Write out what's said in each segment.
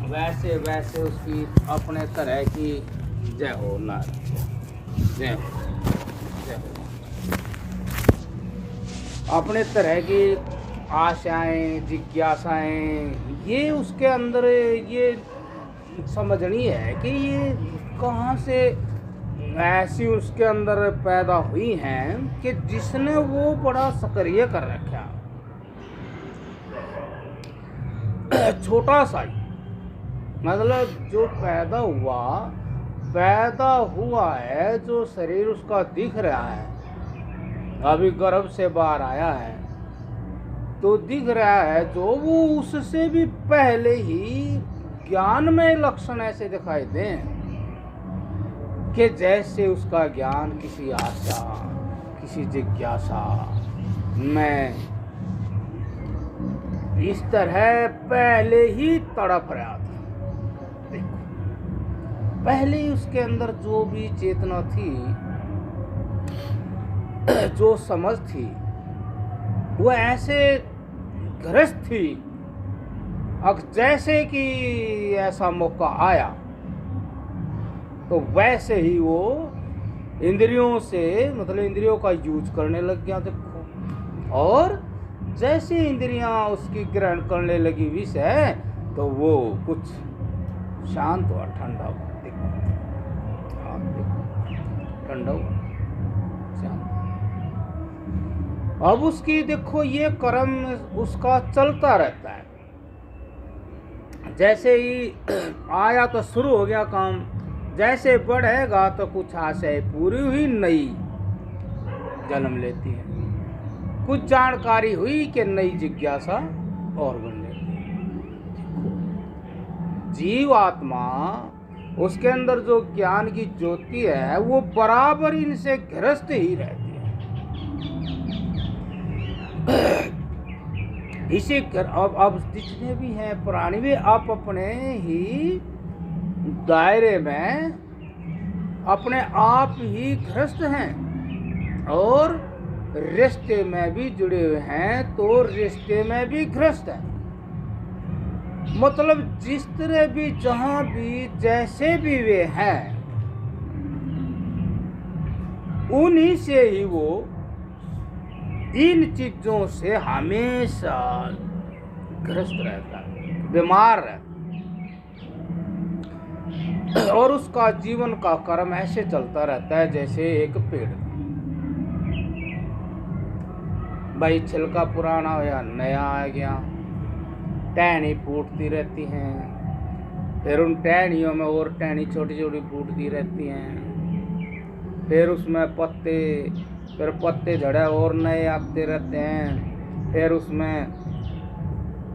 वैसे वैसे उसकी अपने तरह की जय हो नारायण, जय हो, जय हो। अपने तरह की आशाएं, जिज्ञासाएं, ये उसके अंदर ये समझनी है कि ये कहाँ से ऐसी उसके अंदर पैदा हुई हैं कि जिसने वो बड़ा सक्रिय कर रखा। छोटा सा ही मतलब जो पैदा हुआ है, जो शरीर उसका दिख रहा है, अभी गर्भ से बाहर आया है तो दिख रहा है, जो वो उससे भी पहले ही ज्ञान में लक्षण ऐसे दिखाई दें कि जैसे उसका ज्ञान किसी आशा, किसी जिज्ञासा में इस तरह पहले ही तड़प रहा था। देखो, पहले ही उसके अंदर जो भी चेतना थी, जो समझ थी, वो ऐसे ग्रस्त थी। अब जैसे कि ऐसा मौका आया तो वैसे ही वो इंद्रियों से मतलब इंद्रियों का यूज करने लग गया। देखो, और जैसे इंद्रियां उसकी ग्रहण करने लगी विषय तो वो कुछ शांत हुआ, ठंडा हुआ। देखो, आप देखो, ठंडा हुआ, शांत। अब उसकी देखो ये कर्म उसका चलता रहता है। जैसे ही आया तो शुरू हो गया काम, जैसे बढ़ेगा तो कुछ आशय पूरी हुई, नई जन्म लेती है, कुछ जानकारी हुई कि नई जिज्ञासा और बन लेती है। जीव आत्मा उसके अंदर जो ज्ञान की ज्योति है वो बराबर इनसे ग्रस्त ही रहती है। इसी अब जितने भी हैं प्राणी भी आप अपने ही दायरे में अपने आप ही ग्रस्त हैं और रिश्ते में भी जुड़े हुए हैं, तो रिश्ते में भी ग्रस्त हैं। मतलब जिस तरह भी, जहां भी, जैसे भी वे हैं, उन्हीं से ही वो इन चीजों से हमेशा ग्रस्त रहता है, बीमार रहता है। और उसका जीवन का कर्म ऐसे चलता रहता है जैसे एक पेड़, भाई छिलका पुराना हो या नया आ गया, टहनी फूटती रहती हैं, फिर उन टहनियों में और टहनी छोटी छोटी फूटती रहती हैं, फिर उसमें पत्ते, फिर पत्ते झड़े और नए आते रहते हैं, फिर उसमें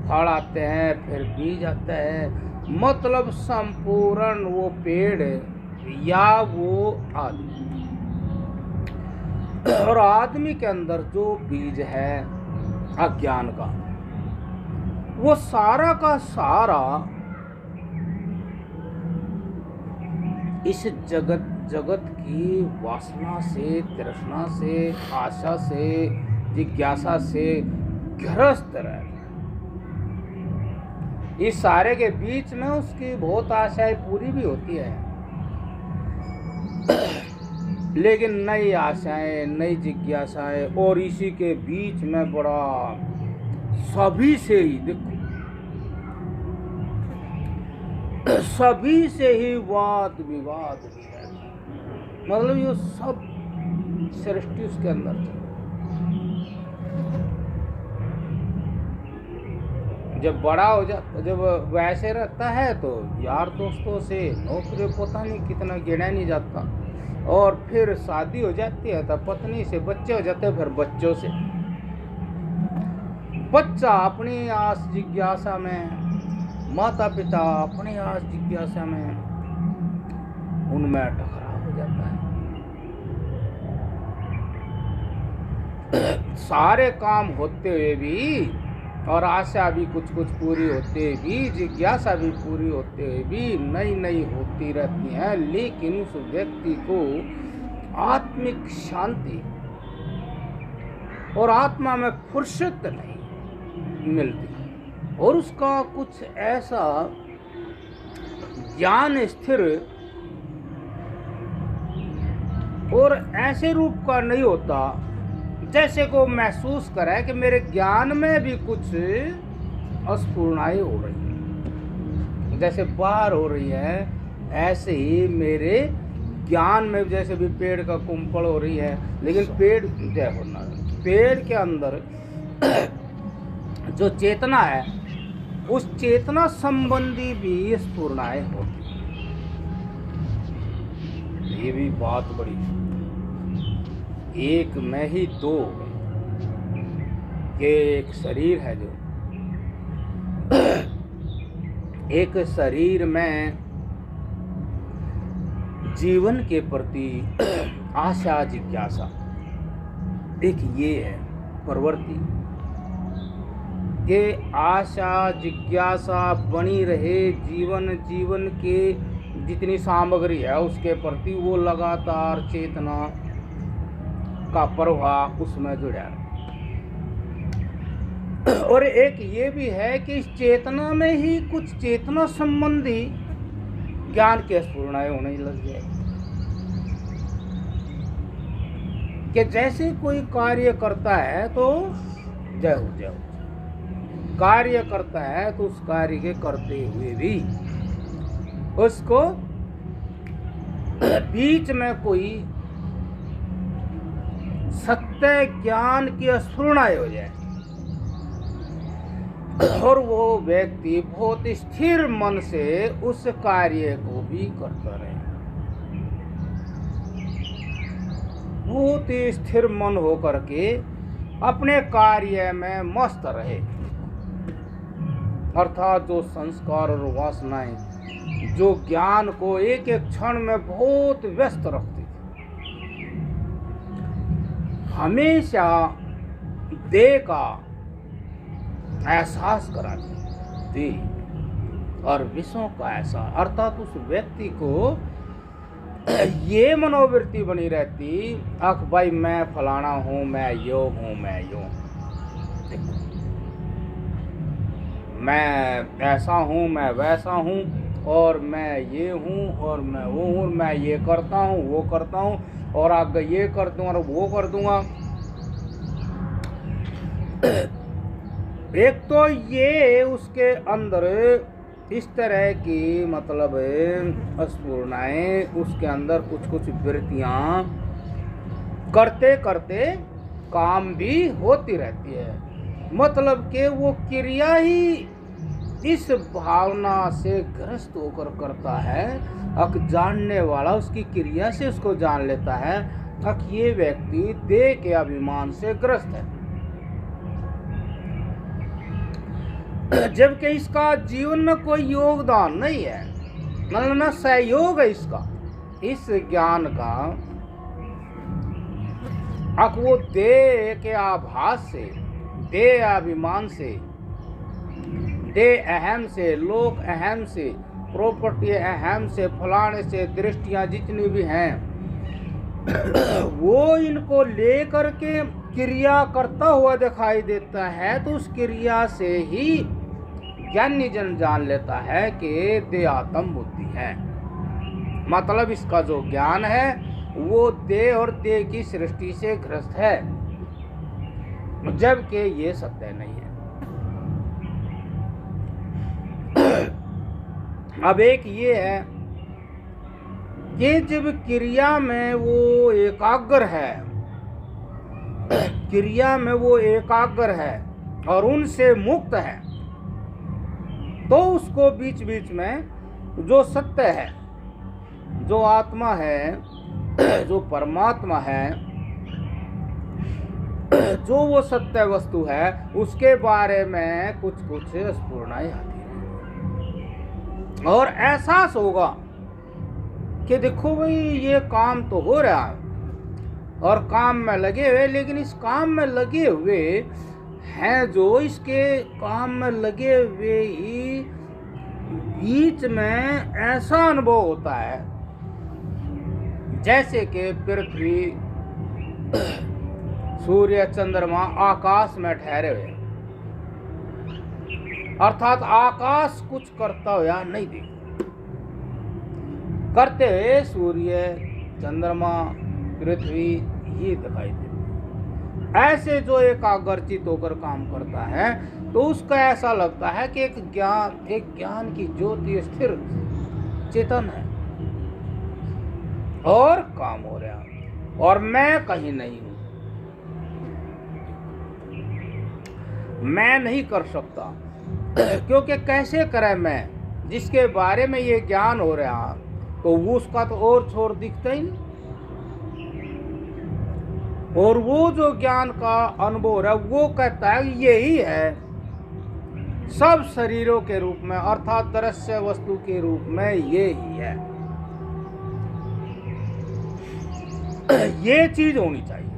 फल आते हैं, फिर बीज आता है। मतलब संपूर्ण वो पेड़ या वो आदमी, और आदमी के अंदर जो बीज है अज्ञान का, वो सारा का सारा इस जगत की वासना से, तृष्णा से, आशा से, जिज्ञासा से ग्रस्त रहता है। इस सारे के बीच में उसकी बहुत आशाएं पूरी भी होती है, लेकिन नई आशाएं, नई जिज्ञासाएं, और इसी के बीच में बड़ा सभी से ही, देखो, सभी से ही वाद विवाद भी है। मतलब ये सब सृष्टि उसके अंदर चल, जब बड़ा हो जाता, जब वैसे रहता है तो यार दोस्तों से, नौकरी, पता नहीं कितना गिना नहीं जाता, और फिर शादी हो जाती है तो पत्नी से, बच्चे हो जाते हैं, फिर बच्चों से, बच्चा अपनी आस जिज्ञासा में, माता पिता अपनी आस जिज्ञासा में, उनमें टकराव हो जाता है। सारे काम होते हुए भी, और आशा भी कुछ कुछ पूरी होते हुए भी, जिज्ञासा भी पूरी होते हुए भी नई नई होती रहती है, लेकिन उस व्यक्ति को आत्मिक शांति और आत्मा में फुर्सत नहीं मिलती, और उसका कुछ ऐसा ज्ञान स्थिर और ऐसे रूप का नहीं होता जैसे को महसूस करे कि मेरे ज्ञान में भी कुछ अस्फुरणाएं हो रही हैं, जैसे बाहर हो रही है ऐसे ही मेरे ज्ञान में जैसे भी पेड़ का कुंपल हो रही है, लेकिन पेड़ के अंदर जो चेतना है उस चेतना संबंधी भी स्फुरणाएं होती हैं। ये भी बात बड़ी, एक में ही दो, कि एक शरीर है जो एक शरीर में जीवन के प्रति आशा जिज्ञासा, एक ये है प्रवृत्ति के आशा जिज्ञासा बनी रहे, जीवन के जितनी सामग्री है उसके प्रति वो लगातार चेतना का प्रवाह उसमें जुड़ा है। और एक ये भी है कि इस चेतना में ही कुछ चेतना संबंधी ज्ञान के स्फुरणाएं होने लग जाए, कि जैसे कोई कार्य करता है तो जय हो कार्य करता है तो उस कार्य के करते हुए भी उसको बीच में कोई सत्य ज्ञान की स्फुरणाएं हो जाए और वो व्यक्ति बहुत स्थिर मन से उस कार्य को भी करता रहे, बहुत ही स्थिर मन होकर के अपने कार्य में मस्त रहे। अर्थात जो संस्कार और वासनाएं जो ज्ञान को एक एक क्षण में बहुत व्यस्त रखती थी, हमेशा देह का एहसास कराती देह और विषयों का एहसास, अर्थात उस व्यक्ति को ये मनोवृत्ति बनी रहती, अख भाई मैं फलाना हूं, मैं यो हूं, मैं यो, मैं ऐसा हूँ, मैं वैसा हूँ, और मैं ये हूँ और मैं वो हूँ, मैं ये करता हूँ वो करता हूँ और आगे ये कर दूँगा और वो कर दूँगा। एक तो ये उसके अंदर इस तरह की मतलब स्फुरणाएं, उसके अंदर कुछ कुछ वृत्तियाँ करते करते काम भी होती रहती है, मतलब कि वो क्रिया ही इस भावना से ग्रस्त होकर करता है। अक जानने वाला उसकी क्रिया से उसको जान लेता है अक ये व्यक्ति देह के अभिमान से ग्रस्त है, जबकि इसका जीवन में कोई योगदान नहीं है, मतलब न सहयोग है इसका इस ज्ञान का। अक वो देह के आभास से, देह अभिमान से, देह अहम से, लोक अहम से, प्रॉपर्टी अहम से, फलाने से, दृष्टियां जितनी भी हैं वो इनको लेकर के क्रिया करता हुआ दिखाई देता है, तो उस क्रिया से ही ज्ञानी जन जान लेता है कि देह आत्म बुद्धि है, मतलब इसका जो ज्ञान है वो देह और देह की सृष्टि से ग्रस्त है, जबकि ये सत्य नहीं है। अब एक ये है कि जब क्रिया में वो एकाग्र है, क्रिया में वो एकाग्र है और उनसे मुक्त है, तो उसको बीच बीच में जो सत्य है, जो आत्मा है, जो परमात्मा है, जो वो सत्य वस्तु है, उसके बारे में कुछ कुछ स्फुरणाएं आती है और एहसास होगा कि देखो भाई ये काम तो हो रहा है और काम में लगे हुए, लेकिन इस काम में लगे हुए हैं जो इसके काम में लगे हुए ही बीच में ऐसा अनुभव होता है जैसे कि पृथ्वी, सूर्य, चंद्रमा आकाश में ठहरे हुए, अर्थात आकाश कुछ करता हुआ नहीं दिखता, करते हुए सूर्य, चंद्रमा, पृथ्वी ये दिखाई देते। ऐसे जो एकाग्रचित होकर काम करता है तो उसका ऐसा लगता है कि एक ज्ञान की ज्योति स्थिर चेतन है और काम हो रहा है और मैं कहीं नहीं हूं, मैं नहीं कर सकता। क्योंकि कैसे करे मैं, जिसके बारे में ये ज्ञान हो रहा तो वो उसका तो और छोर दिखता ही नहीं, और वो जो ज्ञान का अनुभव है वो कहता है यही है सब शरीरों के रूप में, अर्थात दृश्य वस्तु के रूप में ये ही है। ये चीज होनी चाहिए,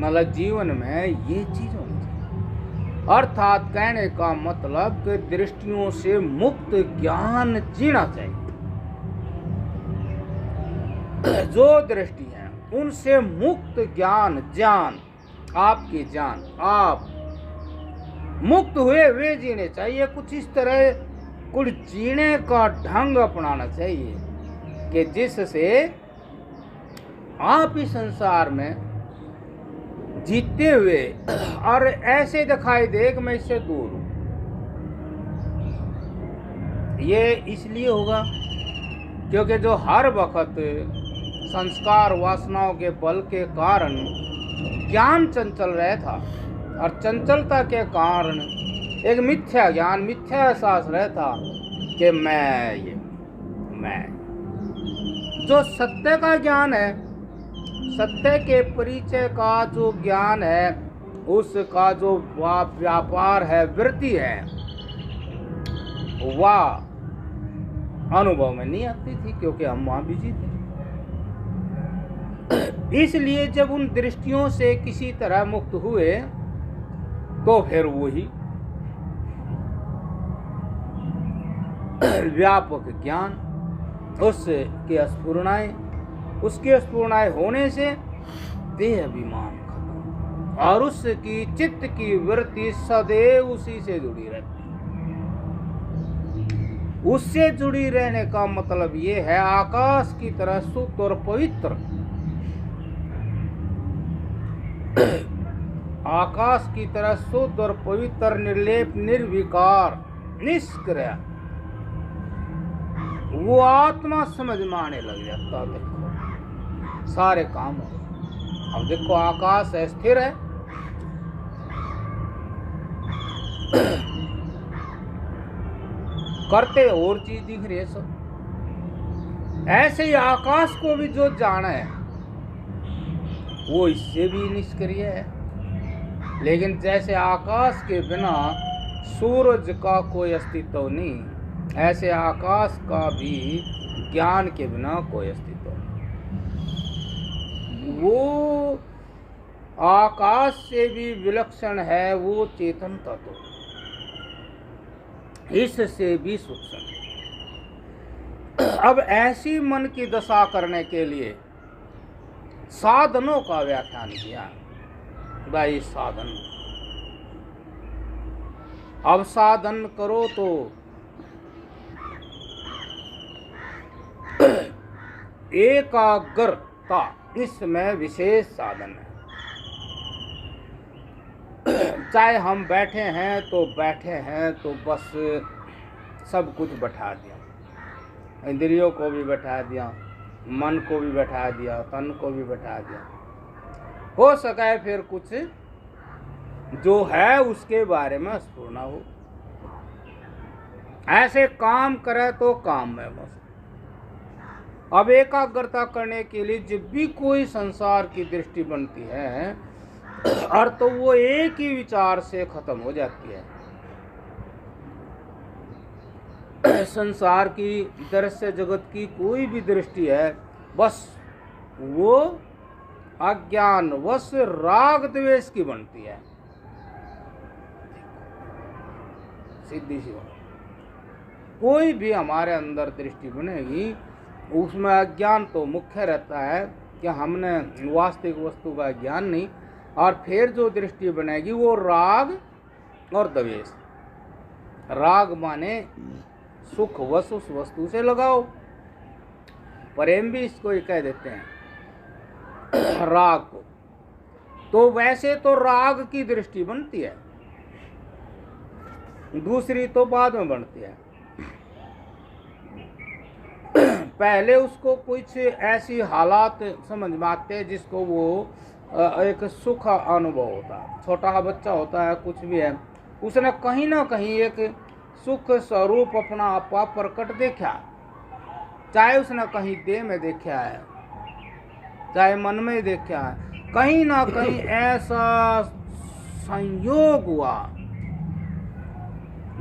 मतलब जीवन में ये चीज होनी चाहिए। अर्थात कहने का मतलब कि दृष्टियों से मुक्त ज्ञान जीना चाहिए। जो दृष्टि है उनसे मुक्त ज्ञान आपकी जान आप मुक्त हुए जीने चाहिए। कुछ इस तरह कुछ जीने का ढंग अपनाना चाहिए कि जिससे आप इस संसार में जीते हुए और ऐसे दिखाई दे कि मैं इससे दूर हूं। ये इसलिए होगा क्योंकि जो हर वक्त संस्कार वासनाओं के बल के कारण ज्ञान चंचल रहता और चंचलता के कारण एक मिथ्या ज्ञान, मिथ्या एहसास रहता कि मैं जो सत्य का ज्ञान है, सत्य के परिचय का जो ज्ञान है, उसका जो व्यापार है, वृत्ति है, वह अनुभव में नहीं आती थी क्योंकि हम वहां बिजी थे। इसलिए जब उन दृष्टियों से किसी तरह मुक्त हुए तो फिर वही व्यापक ज्ञान, उसके स्फुरणाएं होने से देह अभिमान खत्म और उसकी चित्त की वृत्ति सदैव उसी से जुड़ी रहती। उससे जुड़ी रहने का मतलब ये है आकाश की तरह शुद्ध और पवित्र, आकाश की तरह शुद्ध और पवित्र, निर्लेप, निर्विकार, निष्क्रिय वो आत्मा समझ में आने लग जाता। देखो सारे काम हो। अब देखो आकाश है, स्थिर है, करते और चीज दिख रही है सब। ऐसे ही आकाश को भी जो जाना है वो इससे भी निष्क्रिय है। लेकिन जैसे आकाश के बिना सूरज का कोई अस्तित्व नहीं, ऐसे आकाश का भी ज्ञान के बिना कोई अस्तित्व नहीं। वो आकाश से भी विलक्षण है वो चेतन तत्व, इससे भी सूक्ष्म। अब ऐसी मन की दशा करने के लिए साधनों का व्याख्यान किया। भाई साधन, अब साधन करो तो एकाग्रता इसमें विशेष साधन है। चाहे हम बैठे हैं तो बस सब कुछ बैठा दिया, इंद्रियों को भी बैठा दिया, मन को भी बैठा दिया, तन को भी बैठा दिया। हो सके फिर कुछ जो है उसके बारे में स्फुरण हो। ऐसे काम करे तो काम में बस। अब एकाग्रता करने के लिए जब भी कोई संसार की दृष्टि बनती है और तो वो एक ही विचार से खत्म हो जाती है। संसार की, दृश्य जगत की कोई भी दृष्टि है, बस वो अज्ञान वश राग द्वेष की बनती है। सीधी सी बात, कोई भी हमारे अंदर दृष्टि बनेगी उसमें अज्ञान तो मुख्य रहता है कि हमने वास्तविक वस्तु का ज्ञान नहीं, और फिर जो दृष्टि बनेगी वो राग और द्वेष। राग माने सुख वश उस वस्तु से लगाओ, प्रेम भी इसको ही कह देते हैं, राग को। तो वैसे तो राग की दृष्टि बनती है, दूसरी तो बाद में बनती है। पहले उसको कुछ ऐसी हालात समझ में आते हैं जिसको वो एक सुख अनुभव होता है। छोटा बच्चा होता है, कुछ भी है, उसने कहीं ना कहीं एक सुख स्वरूप अपना आपा प्रकट देखा, चाहे उसने कहीं देह में देखा है, चाहे मन में देखा है, कहीं ना कहीं ऐसा संयोग हुआ।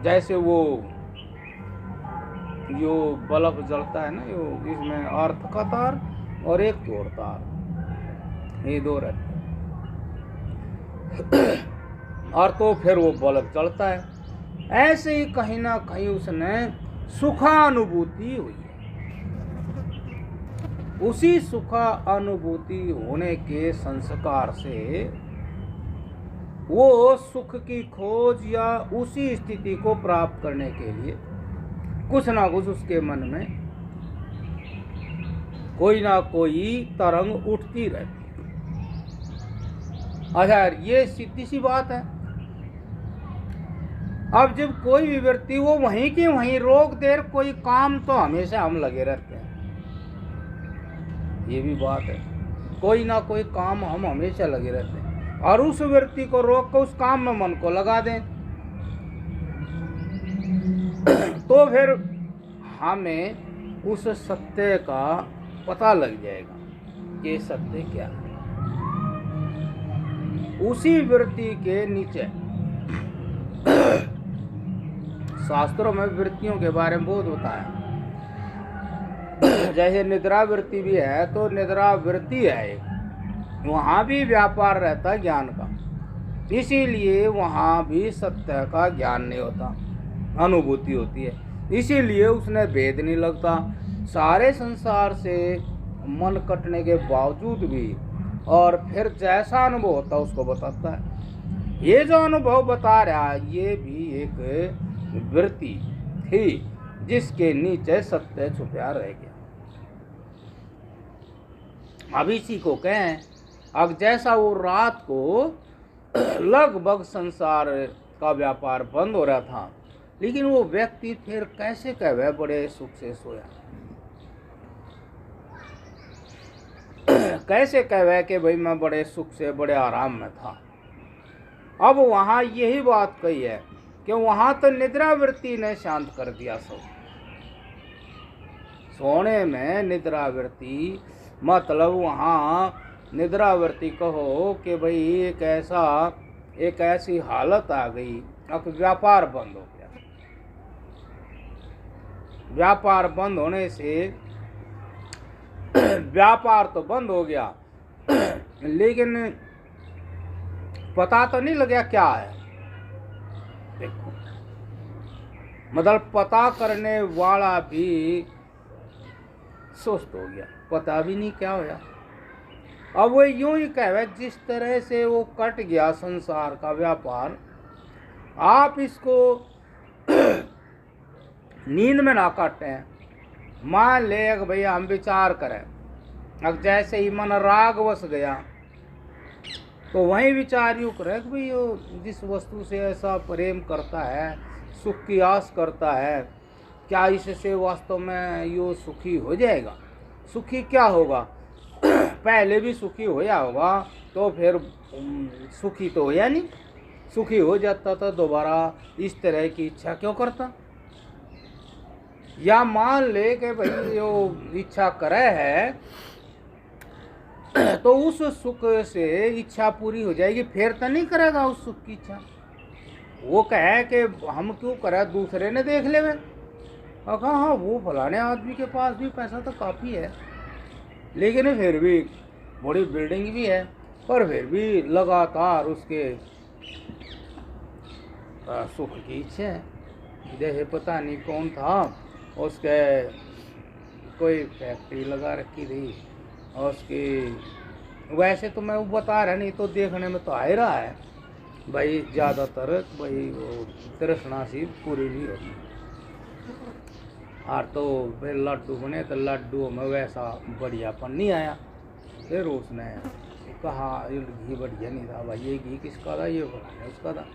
जैसे वो जो बल्ब जलता है ना, यो इसमें अर्थ का तार और एक तोड़ तार, ये दो रहते और तो फिर वो बल्ब जलता है। ऐसे ही कहीं ना कहीं उसने सुखानुभूति हुई है। उसी सुखानुभूति होने के संस्कार से वो सुख की खोज या उसी स्थिति को प्राप्त करने के लिए कुछ ना कुछ उसके मन में कोई ना कोई तरंग उठती रहती है। अच्छा, ये सीधी सी बात है। अब जब कोई भी व्यक्ति वो वहीं की वहीं रोक देर कोई काम तो हमेशा हम लगे रहते हैं, ये भी बात है। कोई ना कोई काम हम हमेशा लगे रहते हैं और उस व्यक्ति को रोक कर उस काम में मन को लगा दें तो फिर हमें उस सत्य का पता लग जाएगा कि सत्य क्या है। उसी वृत्ति के नीचे शास्त्रों में वृत्तियों के बारे में बहुत होता है। जैसे निद्रा वृत्ति भी है, तो निद्रा वृत्ति है एक, वहाँ भी व्यापार रहता है ज्ञान का, इसीलिए वहाँ भी सत्य का ज्ञान नहीं होता, अनुभूति होती है। इसीलिए उसने भेद नहीं लगता। सारे संसार से मन कटने के बावजूद भी और फिर जैसा अनुभव होता है उसको बताता है। ये जो अनुभव बता रहा है ये भी एक वृत्ति थी जिसके नीचे सत्य छुपा रह गया। अब इसी को कहें, अब जैसा वो रात को लगभग संसार का व्यापार बंद हो रहा था, लेकिन वो व्यक्ति फिर कैसे कहे बड़े सुख से सोया, कैसे कहे कि भाई मैं बड़े सुख से बड़े आराम में था। अब वहाँ यही बात कही है कि वहाँ तो निद्रा वृत्ति ने शांत कर दिया सब। सोने में निद्रा वृत्ति मतलब वहाँ निद्रा वृत्ति कहो कि भाई एक ऐसी हालत आ गई, अब व्यापार बंद हो गया। व्यापार बंद होने से व्यापार तो बंद हो गया लेकिन पता तो नहीं लगा क्या है। देखो, मतलब पता करने वाला भी सुस्त हो गया, पता भी नहीं क्या होया। अब वो यूं ही कहे जिस तरह से वो कट गया संसार का व्यापार, आप इसको नींद में ना काटें। मान ले कि भैया हम विचार करें, अब जैसे ही मन राग वस गया तो वही विचार यूँ करें कि भाई वो जिस वस्तु से ऐसा प्रेम करता है, सुख की आस करता है, क्या इससे वास्तव में यो सुखी हो जाएगा? सुखी क्या होगा? पहले भी सुखी होया होगा तो फिर सुखी तो होया नहीं। सुखी हो जाता तो दोबारा इस तरह की इच्छा क्यों करता? या मान ले कि भाई जो इच्छा करे है तो उस सुख से इच्छा पूरी हो जाएगी, फिर तो नहीं करेगा उस सुख की इच्छा। वो कहे कि हम क्यों करें, दूसरे ने देख ले। कहा हाँ वो फलाने आदमी के पास भी पैसा तो काफ़ी है, लेकिन फिर भी बड़ी बिल्डिंग भी है, पर फिर भी लगातार उसके सुख की इच्छा है। जैसे पता नहीं कौन था, उसके कोई फैक्ट्री लगा रखी थी और उसकी, वैसे तो मैं वो बता रहा नहीं तो देखने में तो आ ही रहा है भाई, ज़्यादातर भाई वो तृष्णा सी पूरी नहीं होती। और तो फिर लड्डू बने तो लड्डू में वैसा बढ़ियापन नहीं आया। फिर उसने कहा ये घी बढ़िया नहीं था भाई, ये घी किसका था, ये फलाने उसका था।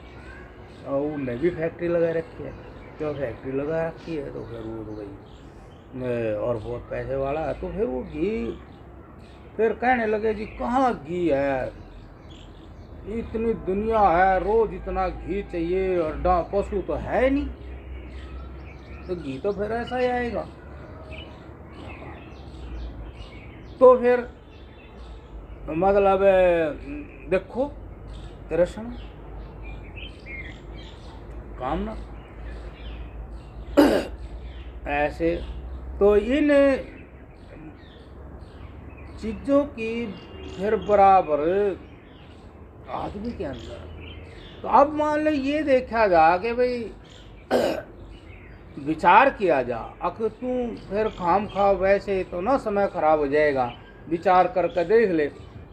और उनने भी फैक्ट्री लगा रखी है, तो फैक्ट्री लगा रखी है तो फिर वो तो भाई और बहुत पैसे वाला है। तो फिर वो घी फिर कहने लगे जी कहाँ घी है, इतनी दुनिया है, रोज इतना घी चाहिए और पशु तो है नहीं, तो घी तो फिर ऐसा ही आएगा। तो फिर मतलब देखो तृष्णा कामना ऐसे, तो इन चीजों की फिर बराबर आदमी के अंदर। तो अब मान लो ये देखा जा कि भाई विचार किया जा, अगर तू फिर खाम खा वैसे तो ना समय खराब हो जाएगा। विचार करके देख ले,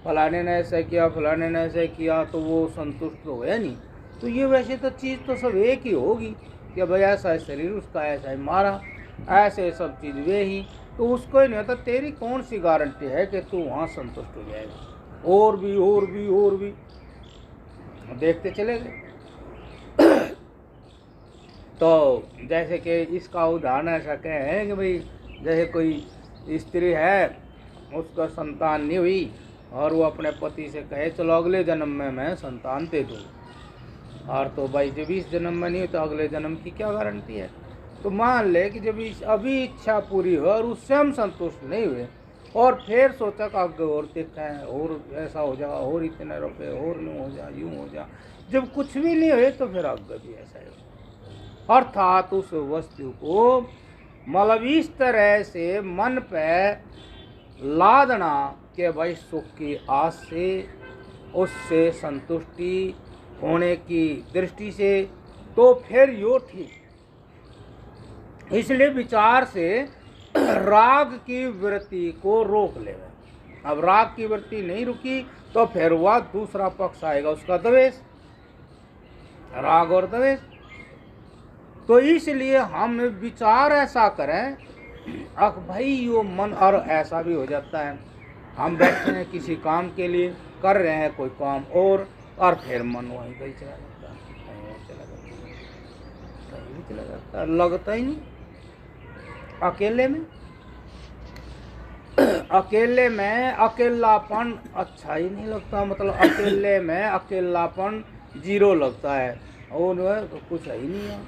फलाने ने ऐसा किया, फलाने ने ऐसा किया, तो वो संतुष्ट तो है नहीं। तो ये वैसे तो चीज़ तो सब एक ही होगी कि भाई ऐसा है शरीर उसका, ऐसा है मारा, ऐसे सब चीज़ वे ही, तो उसको ही नहीं होता। तेरी कौन सी गारंटी है कि तू वहाँ संतुष्ट हो जाएगा। और भी और भी और भी देखते चले गए। तो जैसे कि इसका उदाहरण ऐसा कहें कि भाई जैसे कोई स्त्री है, उसका संतान नहीं हुई और वो अपने पति से कहे चलो अगले जन्म में मैं संतान दे दूँ, और तो भाई जब इस जन्म में नहीं हो तो अगले जन्म की क्या गारंटी है। तो मान ले कि जब अभी इच्छा पूरी हो और उससे हम संतुष्ट नहीं हुए और फिर सोचा कि आगे और देखा है और ऐसा हो जा, और इतने रुपए और यूँ हो जा, यूँ हो जा, जब कुछ भी नहीं हुए तो फिर आगे भी ऐसा ही हो। अर्थात उस वस्तु को मतलब इस तरह से मन पे लादना कि भाई सुख की आस से, उससे संतुष्टि होने की दृष्टि से, तो फिर यो ठीक। इसलिए विचार से राग की वृत्ति को रोक ले। अब राग की वृत्ति नहीं रुकी तो फिर वह दूसरा पक्ष आएगा, उसका द्वेष, राग और द्वेष। तो इसलिए हम विचार ऐसा करें, अब भाई यो मन, और ऐसा भी हो जाता है हम बैठे हैं किसी काम के लिए, कर रहे हैं कोई काम और फिर मन वहीं कहीं चला जाता है, कहीं और चला जाता है, कहीं भी चला जाता है, लगता ही नहीं। अकेले में अकेलापन अच्छा ही नहीं लगता, मतलब अकेले में अकेलापन जीरो लगता है और तो कुछ है ही नहीं है,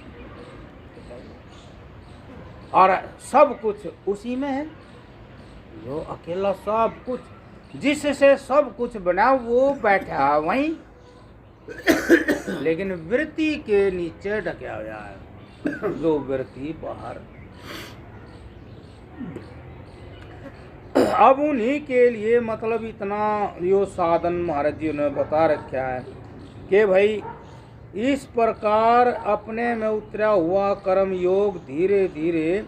और सब कुछ उसी में है जो अकेला सब कुछ, जिससे सब कुछ बना वो बैठा वहीं, लेकिन वृत्ति के नीचे ढका हुआ है, जो वृत्ति बाहर। अब उन्हीं के लिए मतलब इतना यो साधन महाराज जी ने बता रखा है कि भाई इस प्रकार अपने में उतरा हुआ कर्म योग धीरे धीरे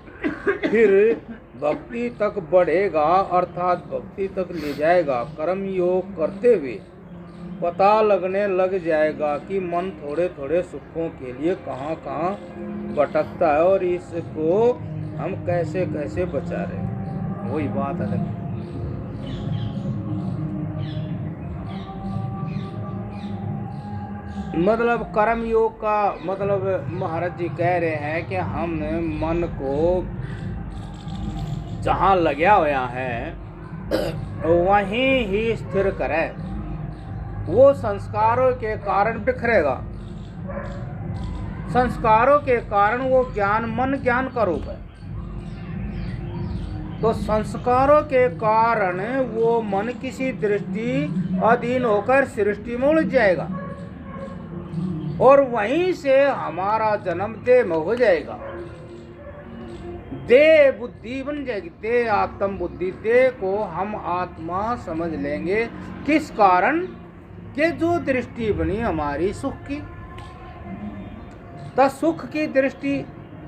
फिर भक्ति तक बढ़ेगा, अर्थात भक्ति तक ले जाएगा। कर्म योग करते हुए पता लगने लग जाएगा कि मन थोड़े थोड़े सुखों के लिए कहाँ कहाँ भटकता है और इसको हम कैसे कैसे बचा रहे हैं। वही बात है। मतलब कर्म योग का मतलब महाराज जी कह रहे हैं कि हमने मन को जहाँ लगा हुआ है वहीं ही स्थिर करें। वो संस्कारों के कारण बिखरेगा, संस्कारों के कारण वो ज्ञान, मन ज्ञान का रूप है, तो संस्कारों के कारण वो मन किसी दृष्टि अधीन होकर सृष्टि में उलझ जाएगा और वहीं से हमारा जन्म देह में हो जाएगा। देह बुद्धि बन जाएगी, देह आत्म बुद्धि, देह को हम आत्मा समझ लेंगे। किस कारण? कि जो दृष्टि बनी हमारी सुख की, तो सुख की दृष्टि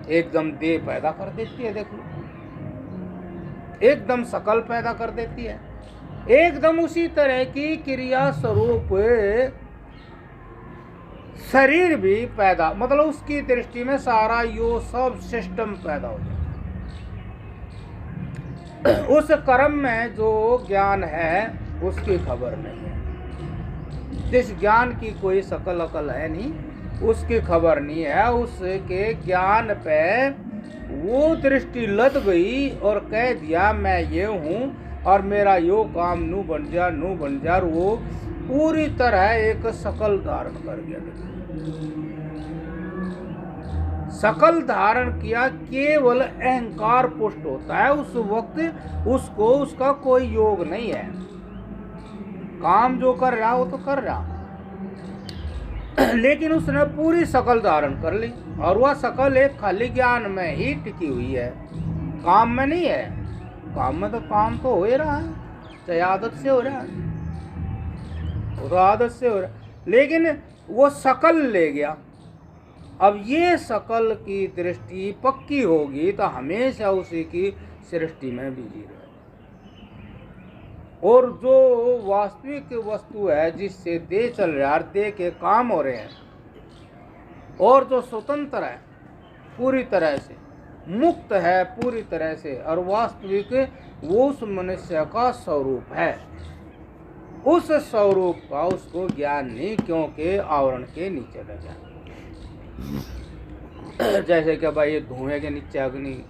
एकदम देह पैदा कर देती है। देखो, एकदम सकल पैदा कर देती है, एकदम उसी तरह की क्रिया स्वरूप शरीर भी पैदा, मतलब उसकी दृष्टि में सारा यो सब सिस्टम पैदा हो जाए। उस कर्म में जो ज्ञान है उसकी खबर नहीं है। जिस ज्ञान की कोई शकल अकल है नहीं, उसकी खबर नहीं है। उसके ज्ञान पे वो दृष्टि लग गई और कह दिया मैं ये हूँ और मेरा यो काम नू बन जा, और वो पूरी तरह एक शकल धारण कर गया। शकल धारण किया, केवल अहंकार पुष्ट होता है उस वक्त। उसको उसका कोई योग नहीं है। काम जो कर रहा वो तो कर रहा, लेकिन उसने पूरी शकल धारण कर ली और वह शकल एक खाली ज्ञान में ही टिकी हुई है, काम में नहीं है। काम में तो काम तो हो ही रहा है, चाहे आदत से हो रहा है, वो तो आदत से हो रहा है, लेकिन वो शकल ले गया। अब ये शकल की दृष्टि पक्की होगी तो हमेशा उसी की सृष्टि में बिजी रहे। और जो वास्तविक वस्तु है जिससे देह चल रहा है, देह के काम हो रहे हैं, और जो स्वतंत्र है, पूरी तरह से मुक्त है पूरी तरह से, और वास्तविक वो उस मनुष्य का स्वरूप है। उस स्वरूप का उसको ज्ञान नहीं, क्योंकि आवरण के नीचे रह जाए। जैसे कि भाई ये धुएं के नीचे अग्नि,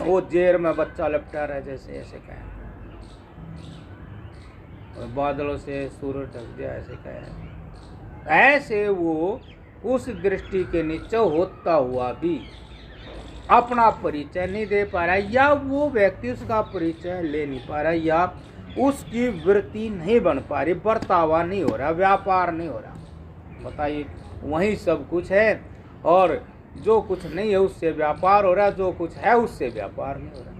वो जेर में बच्चा लपटा रहा है, जैसे ऐसे कहे, और बादलों से सूरज ढक गया, ऐसे कहे। ऐसे वो उस दृष्टि के नीचे होता हुआ भी अपना परिचय नहीं दे पा रहा, या वो व्यक्ति उसका परिचय ले नहीं पा रहा, या उसकी वृत्ति नहीं बन पा रही, बर्तावा नहीं हो रहा, व्यापार नहीं हो रहा। बताइए, वही सब कुछ है और जो कुछ नहीं है उससे व्यापार हो रहा है, जो कुछ है उससे व्यापार नहीं हो रहा।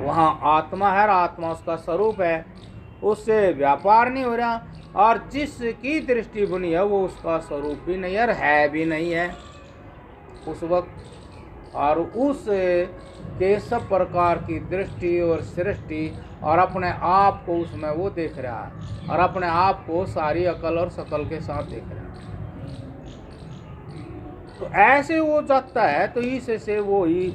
वहाँ आत्मा है, आत्मा उसका स्वरूप है, उससे व्यापार नहीं हो रहा, और जिसकी दृष्टि बनी है वो उसका स्वरूप भी नहीं है, है भी नहीं है उस वक्त। और उस के सब प्रकार की दृष्टि और सृष्टि और अपने आप को उसमें वो देख रहा है, और अपने आप को सारी अकल और शकल के साथ देख रहा है। तो ऐसे वो जाता है, तो इससे वो ही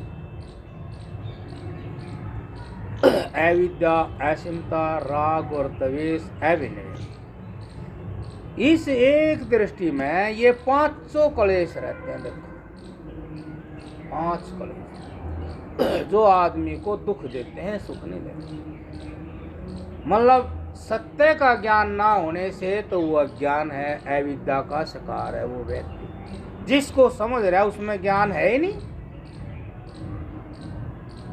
अविद्या, असीमता, राग और द्वेष, अभिनिवेश, इस एक दृष्टि में ये 500 कलेश रहते हैं। देखो, 5 कलेश जो आदमी को दुख देते हैं, सुख नहीं देते। मतलब सत्य का ज्ञान ना होने से तो वो अज्ञान है, अविद्या का शिकार है वो व्यक्ति। जिसको समझ रहा है उसमें ज्ञान है ही नहीं।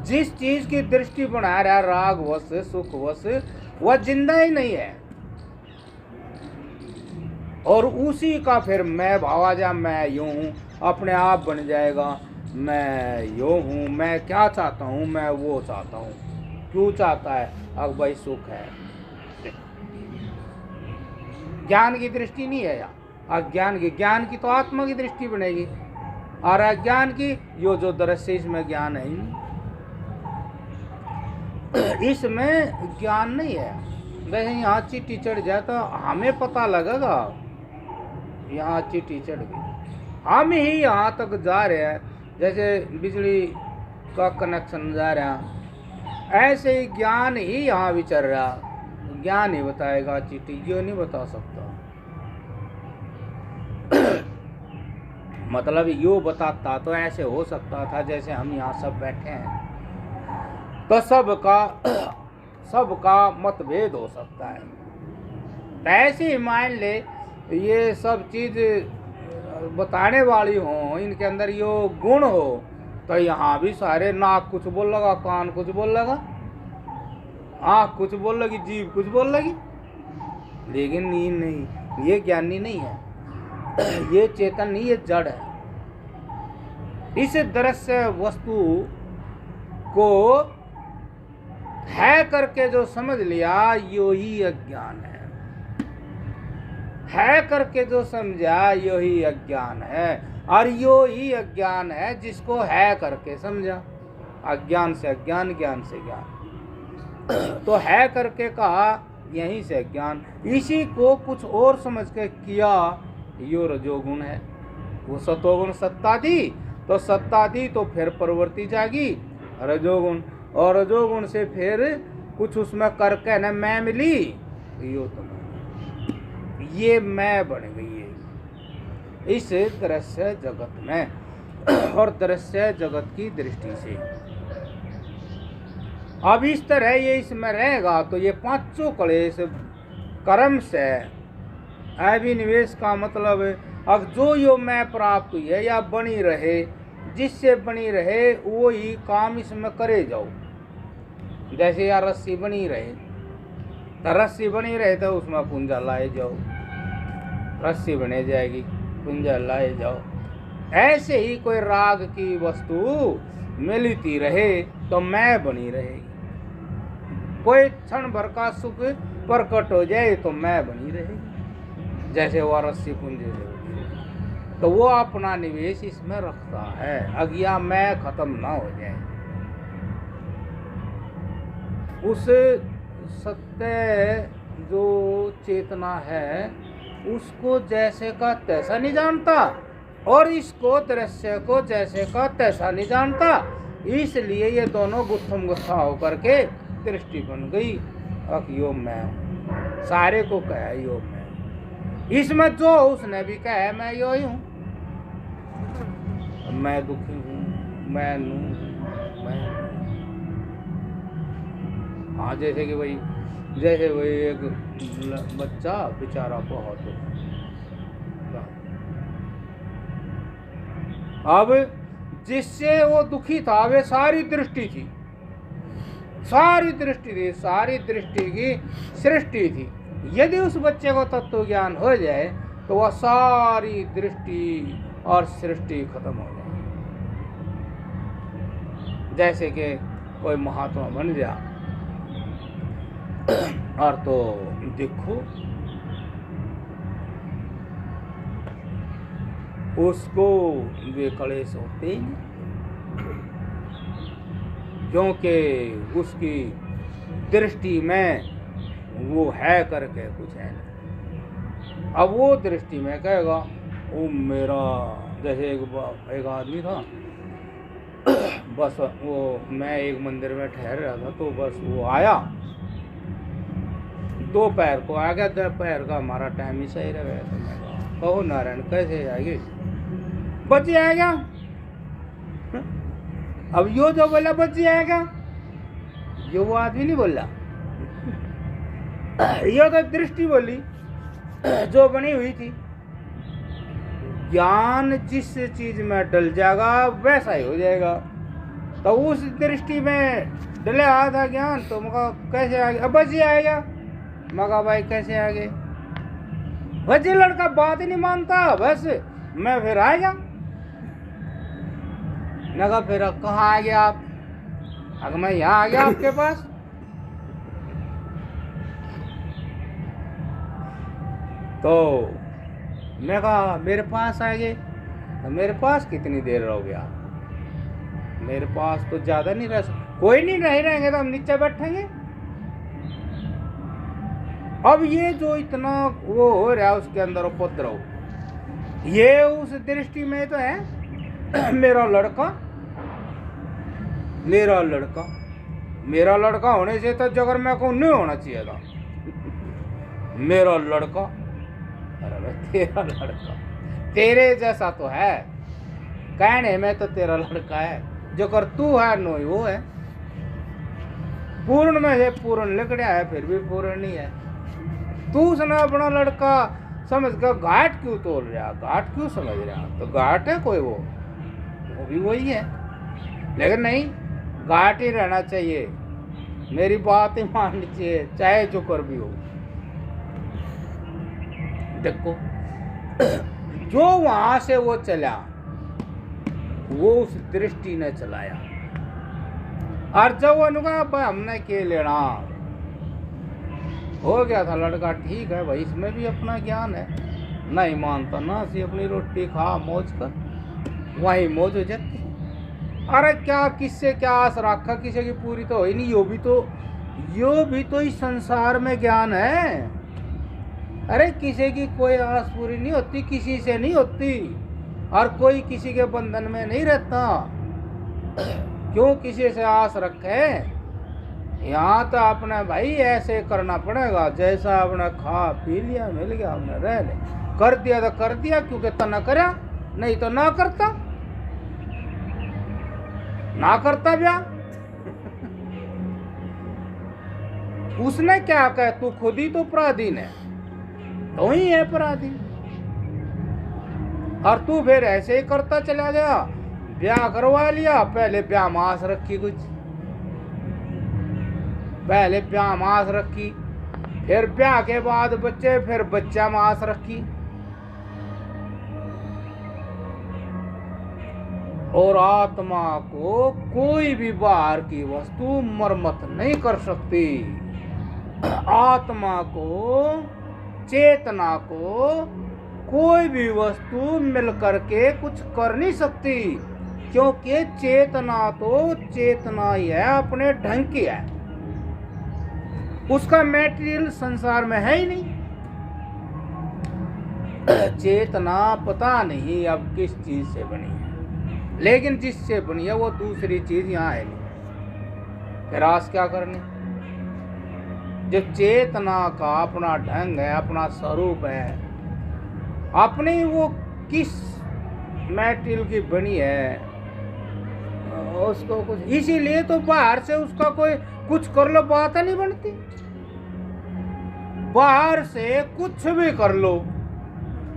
जिस चीज की दृष्टि बना रहा है राग वश, सुख वश, वह जिंदा ही नहीं है, और उसी का फिर मैं भावा जा, मैं यूं हूं, अपने आप बन जाएगा, मैं यूं हूं, मैं क्या चाहता हूं, मैं वो चाहता हूं। क्यों चाहता है? अब भाई सुख है। ज्ञान की दृष्टि नहीं है यहाँ। ज्ञान की तो आत्मा की दृष्टि बनेगी, और अज्ञान की यो जो दृश्य, इसमें ज्ञान है ही नहीं, इसमें ज्ञान नहीं है। वैसे यहाँ चींटी चढ़ जाए तो हमें पता लगेगा, यहाँ चींटी चढ़ गई, हम ही यहाँ तक जा रहे हैं, जैसे बिजली का कनेक्शन जा रहा है, ऐसे ही ज्ञान ही यहाँ भी चल रहा। ज्ञान ही बताएगा, चींटी यो नहीं बता सकता। मतलब यो बताता तो ऐसे हो सकता था, जैसे हम यहाँ सब बैठे हैं तो सबका मतभेद हो सकता है। तो ऐसे ही मान ले ये सब चीज बताने वाली हो, इनके अंदर यो गुण हो, तो यहाँ भी सारे नाक कुछ बोल लगा, कान कुछ बोल लगा, आँख कुछ बोल लगी, जीभ कुछ बोल लगी, लेकिन ये नहीं, ये ज्ञानी नहीं है, ये चेतन नहीं, ये जड़ है। इस दृश्य वस्तु को है करके जो समझ लिया, यो ही अज्ञान है करके जो समझा, यो ही अज्ञान है। और यो ही अज्ञान है जिसको है करके समझा। अज्ञान से अज्ञान, ज्ञान से ज्ञान, तो है करके कहा, यहीं से अज्ञान। इसी को कुछ और समझ के किया, यो रजोगुण है। वो सतोगुण सत्ता थी, तो सत्ता थी, तो फिर प्रवृत्ति जागी रजोगुण, और रजोगुण से फिर कुछ उसमें करके न मैं मिली, यो तो ये मैं बन गई है इस दृश्य जगत में और दृश्य जगत की दृष्टि से। अब इस तरह ये इसमें रहेगा तो ये पांचों क्लेश कर्म से अभिनिवेश का मतलब अब जो यो मैं प्राप्त हुई है या बनी रहे, जिससे बनी रहे वो ही काम इसमें करे जाओ। जैसे यार रस्सी बनी रहे, तो रस्सी बनी रहे तो उसमें पुंजा लाए जाओ, रस्सी बने जाएगी, पुंजा लाए जाओ। ऐसे ही कोई राग की वस्तु मिलती रहे तो मैं बनी रहेगी। कोई क्षण भर का सुख प्रकट हो जाए तो मैं बनी रहेगी, जैसे वह रस्सी पुंजे से होती है। तो वो अपना निवेश इसमें रखता है, अज्ञा मैं खत्म ना हो जाए। उस सत्य जो चेतना है उसको जैसे का तैसा नहीं जानता, और इसको दृश्य को जैसे का तैसा नहीं जानता। इसलिए ये दोनों गुत्थम गुत्था होकर के दृष्टि बन गई। अब यो मैं सारे को कहा यो मैं, इसमें जो उसने भी कहा मैं यो ही हूँ, मैं दुखी हूँ, मैं हाँ। जैसे कि वही एक बच्चा बेचारा बहुत अब जिससे वो दुखी था वे सारी दृष्टि थी, सारी दृष्टि की सृष्टि थी। यदि उस बच्चे को तत्व ज्ञान हो जाए तो वह सारी दृष्टि और सृष्टि खत्म हो जाए। जैसे कि कोई महात्मा बन गया और तो देखो उसको वे क्लेश होते ही, क्योंकि उसकी दृष्टि में वो है करके कुछ है नहीं। अब वो दृष्टि में कहेगा वो मेरा, जैसे एक आदमी था बस वो मैं एक मंदिर में ठहर रहा था, तो बस वो आया दोपहर को आ गया, दोपहर का हमारा टाइम ही सही रह गया। तो मैं कहो नारायण कैसे आएगी, बच्चे आएगा। अब यो जो बोला बच्चे आएगा, यो वो आदमी नहीं बोला, यो तो दृष्टि बोली जो बनी हुई थी। ज्ञान जिस चीज में डल जाएगा वैसा ही हो जाएगा। तो उस दृष्टि में डले आ था ज्ञान, तो मगा कैसे आगे, अब बच्चे आएगा, मगा भाई कैसे आगे, बच्चे लड़का बात ही नहीं मानता, बस मैं फिर आएगा। नगा फिर कहाँ आ गया आप, अगर मैं यहाँ आ गया आपके पास, तो मैं कहा मेरे पास आ गए, तो मेरे पास कितनी देर रहोगे आप, मेरे पास तो ज्यादा नहीं रह सकते, कोई नहीं रहेंगे तो हम नीचे बैठेंगे। अब ये जो इतना वो हो रहा है उसके अंदर उपद्रव, ये उस दृष्टि में तो है मेरा लड़का होने से तो जगह में को नहीं होना चाहिए था। मेरा लड़का, अरे तेरा लड़का, तेरे जैसा तो है, कहने में तो तेरा लड़का है, जो कर तू है नो वो है। पूर्ण में से पूर्ण लिखड़ा है, फिर भी पूर्ण नहीं है। तू सुना अपना लड़का समझ कर घाट क्यों तोड़ रहा, घाट क्यों समझ रहा, तो घाट है कोई वो भी वही है, लेकिन नहीं, घाट ही रहना चाहिए, मेरी बात ही माननी चाहिए, चाहे जो कर भी हो। देखो जो वहां से वो चला, वो उस दृष्टि ने चलाया, और जब वो अनुगा हमने के लेना हो गया था लड़का, ठीक है भाई, इसमें भी अपना ज्ञान है, नहीं मानता ना सी अपनी रोटी खा मौज कर, वही मौज हो जाती। अरे क्या किससे क्या आस रखा, किसी की पूरी तो हो ही नहीं। यो भी तो इस संसार में ज्ञान है। अरे किसी की कोई आस पूरी नहीं होती, किसी से नहीं होती, और कोई किसी के बंधन में नहीं रहता। क्यों किसी से आस रखे? यहाँ तो अपने भाई ऐसे करना पड़ेगा, जैसा अपने खा पी लिया, मिल गया, हमने रह ले, कर दिया तो कर दिया, क्योंकि तो न करया, नहीं तो ना करता, ना करता ब्याह। उसने क्या कहा? तू खुद ही तो पराधीन है, तो ही है पराधीन। और तू फिर ऐसे ही करता चला गया, ब्याह करवा लिया, पहले ब्याह मास रखी कुछ, पहले ब्याह मास रखी, फिर ब्याह के बाद बच्चे, फिर बच्चा मास रखी। और आत्मा को कोई भी बाहर की वस्तु मरम्मत नहीं कर सकती। आत्मा को, चेतना को कोई भी वस्तु मिलकर के कुछ कर नहीं सकती, क्योंकि चेतना तो चेतना ही है, अपने ढंग की है, उसका मेटेरियल संसार में है ही नहीं। चेतना पता नहीं अब किस चीज से बनी है, लेकिन जिससे बनी है वो दूसरी चीज यहाँ है नहीं। फिर आस क्या करनी? जो चेतना का अपना ढंग है, अपना स्वरूप है, अपनी वो किस मेटेरियल की बनी है, उसको कुछ, इसीलिए तो बाहर से उसका कोई कुछ कर लो बात नहीं बनती। बाहर से कुछ भी कर लो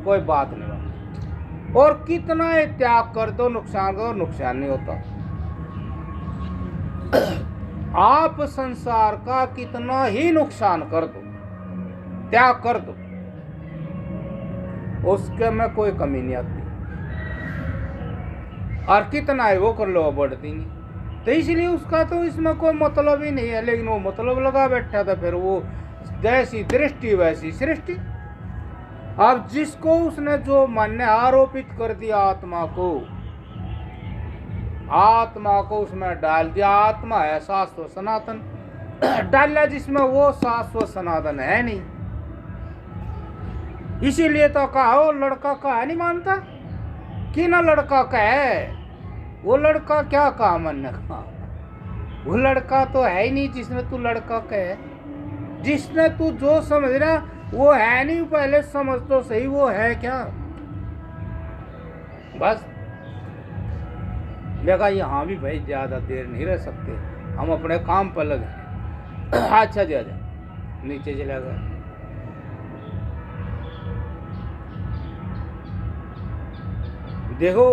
कोई बात नहीं बनती, और कितना ही त्याग कर दो, नुकसान करो, नुकसान नहीं होता। आप संसार का कितना ही नुकसान कर दो, त्याग कर दो, उसके में कोई कमी नहीं आती, और कितना है वो कर लो, बढ़ती नहीं। तो इसलिए उसका तो इसमें कोई मतलब ही नहीं है, लेकिन वो मतलब लगा बैठा था। फिर वो जैसी दृष्टि वैसी सृष्टि। अब जिसको उसने जो मन ने आरोपित कर दिया आत्मा को उसमें डाल दिया, आत्मा है शाश्वत सनातन, डाला जिसमें वो शाश्वत सनातन है नहीं। इसीलिए तो कहा वो लड़का कहा नहीं मानता कि ना लड़का का है। वो लड़का क्या कहा मन ने कहा? वो लड़का तो है ही नहीं जिसने तू लड़का कहे। जिसने तू जो समझ रहा वो है नहीं, पहले समझ तो सही वो है क्या। बस मैं कहा यहाँ भी भाई ज्यादा देर नहीं रह सकते, हम अपने काम पर लगे। अच्छा जी, आजा नीचे चला गया। देखो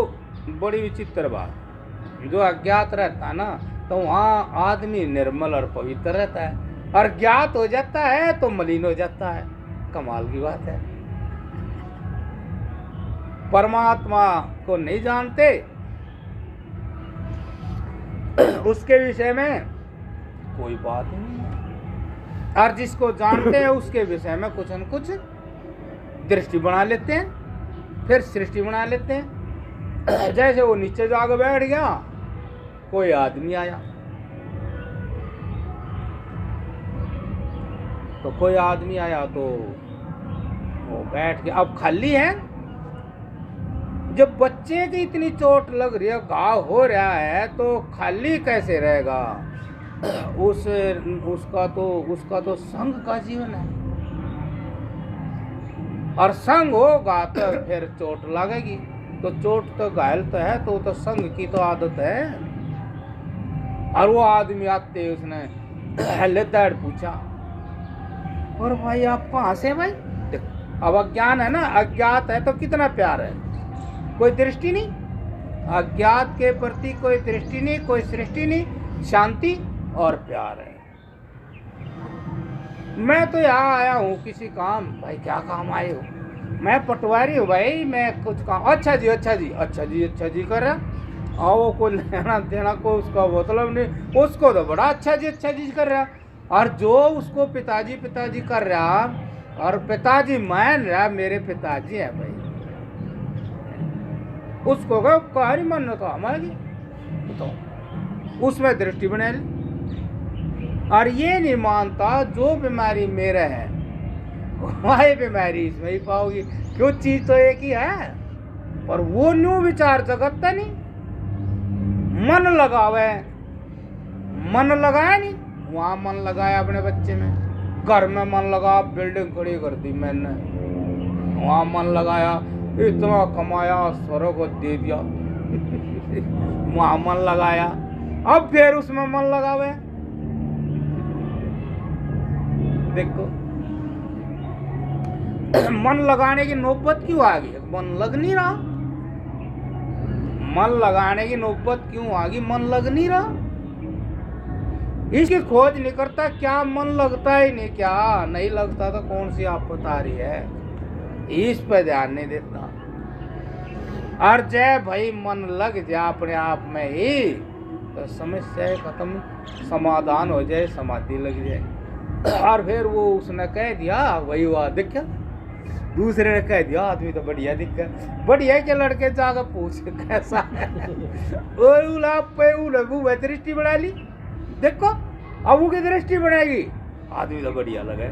बड़ी विचित्र बात, जो अज्ञात रहता ना तो वहाँ आदमी निर्मल और पवित्र रहता है, और ज्ञात हो जाता है तो मलिन हो जाता है। कमाल की बात है। परमात्मा को नहीं जानते, उसके विषय में कोई बात नहीं है, और जिसको जानते हैं उसके विषय में कुछ न कुछ दृष्टि बना लेते हैं, फिर सृष्टि बना लेते हैं। जैसे वो नीचे जाकर बैठ गया, कोई आदमी आया, तो कोई आदमी आया तो वो बैठ के, अब खाली है। जब बच्चे की इतनी चोट लग रही है, घाव हो रहा है, तो खाली कैसे रहेगा? उसका तो संग का जीवन है, और संग होगा तो फिर चोट लगेगी। तो चोट तो घायल तो है, तो संग की तो आदत है। और वो आदमी आते उसने लेदाड़ पूछा, और भाई आप कहाँ से? भाई अब अज्ञान है ना, अज्ञात है तो कितना प्यार है, कोई दृष्टि नहीं, अज्ञात के प्रति कोई दृष्टि नहीं, कोई सृष्टि नहीं, शांति और प्यार है। मैं तो यहाँ आया हूँ किसी काम। भाई क्या काम आए हो? मैं पटवारी हूँ भाई, मैं कुछ काम। अच्छा जी अच्छा जी अच्छा जी अच्छा जी कर रहा, आओ को लेना देना को उसका मतलब नहीं, उसको तो बड़ा अच्छा जी कर रहा। और जो उसको पिताजी पिताजी कर रहा, और पिताजी मान रहा मेरे पिताजी है भाई, उसको कहा नहीं मानना तो हमारी तो उसमें दृष्टि बना ली। और ये नहीं मानता जो बीमारी मेरे है वही बीमारी इसमें ही पाओगी, क्यों? चीज तो एक ही है, पर वो न्यू विचार जगता नहीं, मन लगावे, मन लगाया नहीं, वहां मन लगाया अपने बच्चे में, घर में मन लगा, बिल्डिंग खड़ी कर दी मैंने, वहां मन लगाया, इतना कमाया, स्वर्ग को दे दिया वहां मन लगाया, अब फिर उसमें मन लगावे। देखो मन लगाने की नौबत क्यों आ गई? मन लग नहीं रहा। मन लगाने की नौबत क्यों आ गई? मन लग नहीं रहा। इसकी खोज नहीं करता, क्या मन लगता ही नहीं, क्या नहीं लगता तो कौन सी आप बता रही है, इस पे ध्यान नहीं देता। और जय भाई मन लग जाए अपने आप में ही तो समस्या खत्म, समाधान हो जाए, समाधि लग जाए। और फिर वो उसने कह दिया, वही हुआ देखा, दूसरे ने कह दिया आदमी तो बढ़िया दिखा, बढ़िया के लड़के जाकर पूछ कैसा है दृष्टि बढ़ा ली, देखो अब वो की दृष्टि बढ़ाएगी, आदमी तो बढ़िया लगे,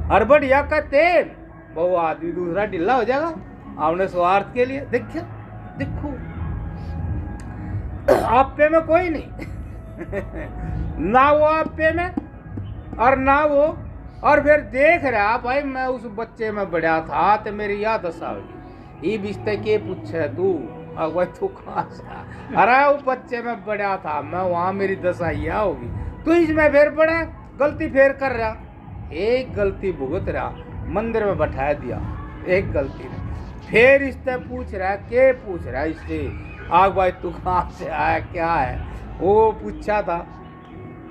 और बढ़िया का तेल वो आदमी दूसरा ढिल्ला हो जाएगा आपने स्वार्थ के लिए। देखिए देखो आप पे में कोई नहीं ना वो आप पे में और ना वो, और फिर देख रहा भाई मैं उस बच्चे में बढ़िया था तो मेरी याद दशा होगी, ये बिस्ते के पूछे तू अगवा तू कहाँ से, अरे वो बच्चे में बढ़िया था मैं, वहाँ मेरी दशा यह होगी, तो इसमें फिर बड़ा गलती फिर कर रहा, एक गलती भुगत रहा, मंदिर में बैठा दिया एक गलती ने, फिर इससे पूछ रहा है, के पूछ रहा है इससे आग भाई तू कहाँ से आया क्या है, वो पूछा था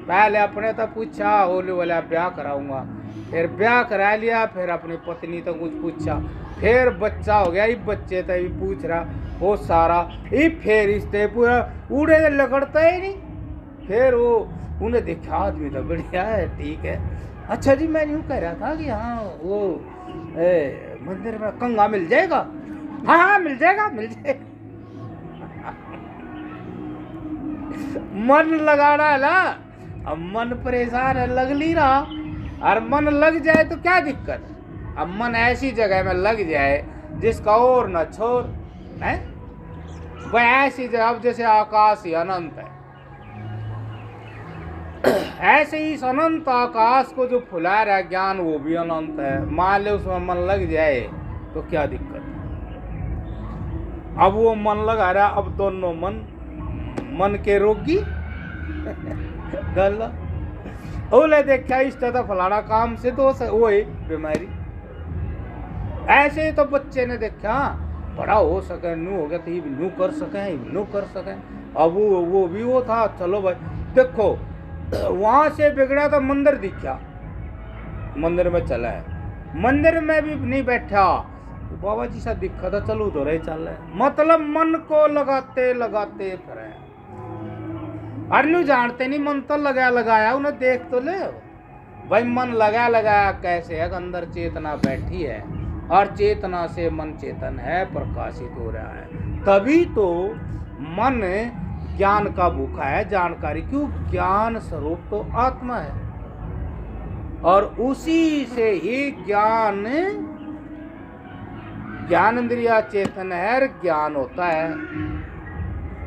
पहले अपने तो पूछा, होली वाला ब्याह कराऊंगा, फिर ब्याह करा लिया, फिर अपनी पत्नी तो कुछ पूछा, फिर बच्चा हो गया, ये बच्चे तो भी पूछ रहा वो सारा, ये फिर रिश्ते पूरा उड़े लगड़ता ही नहीं, फिर वो उन्हें देखा आदमी तो बढ़िया है ठीक है, अच्छा जी मैं यूँ कह रहा था कि हाँ वो मंदिर में कंगा मिल जाएगा, हाँ हाँ मिल जाएगा मिल जाएगा मन लगाना है ना, अब मन परेशान है लग नहीं रहा, और मन लग जाए तो क्या दिक्कत, अब मन ऐसी जगह में लग जाए जिसका और न छोर है, वह ऐसी जगह, अब जैसे आकाश ही अनंत है, ऐसे ही इस अनंत आकाश को जो फुला रहा है ज्ञान वो भी अनंत है, मान ले उसमें मन लग जाए तो क्या दिक्कत, अब वो मन लगा रहा, अब दोनों मन के रोगी गल ओले देखा इस तरह फलाना काम से तो वो है बीमारी, ऐसे ही तो बच्चे ने देखा बड़ा हो सके नू हो गया तो नू कर सके, अब वो भी वो था, चलो भाई देखो वहां से बिगड़ा तो मंदिर दिखा, मंदिर में चला है, मंदिर में भी नहीं बैठा बाबा जी सा दिखा था, चलो उधर ही चल रहा है, मतलब मन को लगाते लगाते फिर अरे जानते नहीं मन तो लगाया उन्हें देख तो ले भाई, मन लगाया कैसे है, अंदर चेतना बैठी है और चेतना से मन चेतन है, प्रकाशित हो रहा है, तभी तो मन ज्ञान का भूखा है, जानकारी, क्यों ज्ञान स्वरूप तो आत्मा है और उसी से ही ज्ञान इंद्रिया चेतन है, ज्ञान होता है,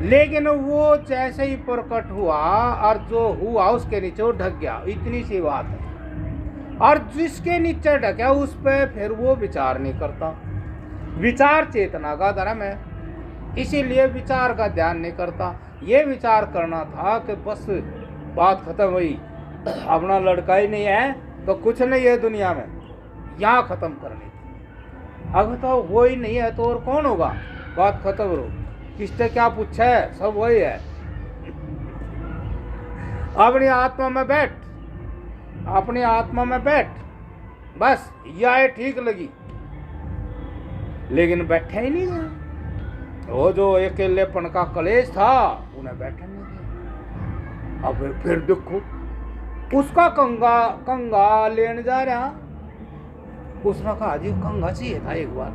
लेकिन वो जैसे ही प्रकट हुआ और जो हुआ उसके नीचे वो ढक गया, इतनी सी बात है, और जिसके नीचे ढका उस पर फिर वो विचार नहीं करता, विचार चेतना का धर्म है, इसीलिए विचार का ध्यान नहीं करता, ये विचार करना था कि बस बात खत्म हुई, अपना लड़का ही नहीं है तो कुछ नहीं है दुनिया में, यहाँ खत्म करनी थी, अब तो वो ही नहीं है तो और कौन होगा, बात खत्म हो, किसने क्या पूछा है, सब वही है, अपनी आत्मा में बैठ, अपनी आत्मा में बैठ, बस यह ठीक लगी, लेकिन बैठा ही नहीं है, वो जो अकेलेपन का कलेश था उन्हें बैठा नहीं दिया, अब फिर देखो उसका कंगा लेने जा रहा, उसने कहा जी कंगा चाहिए था एक बार,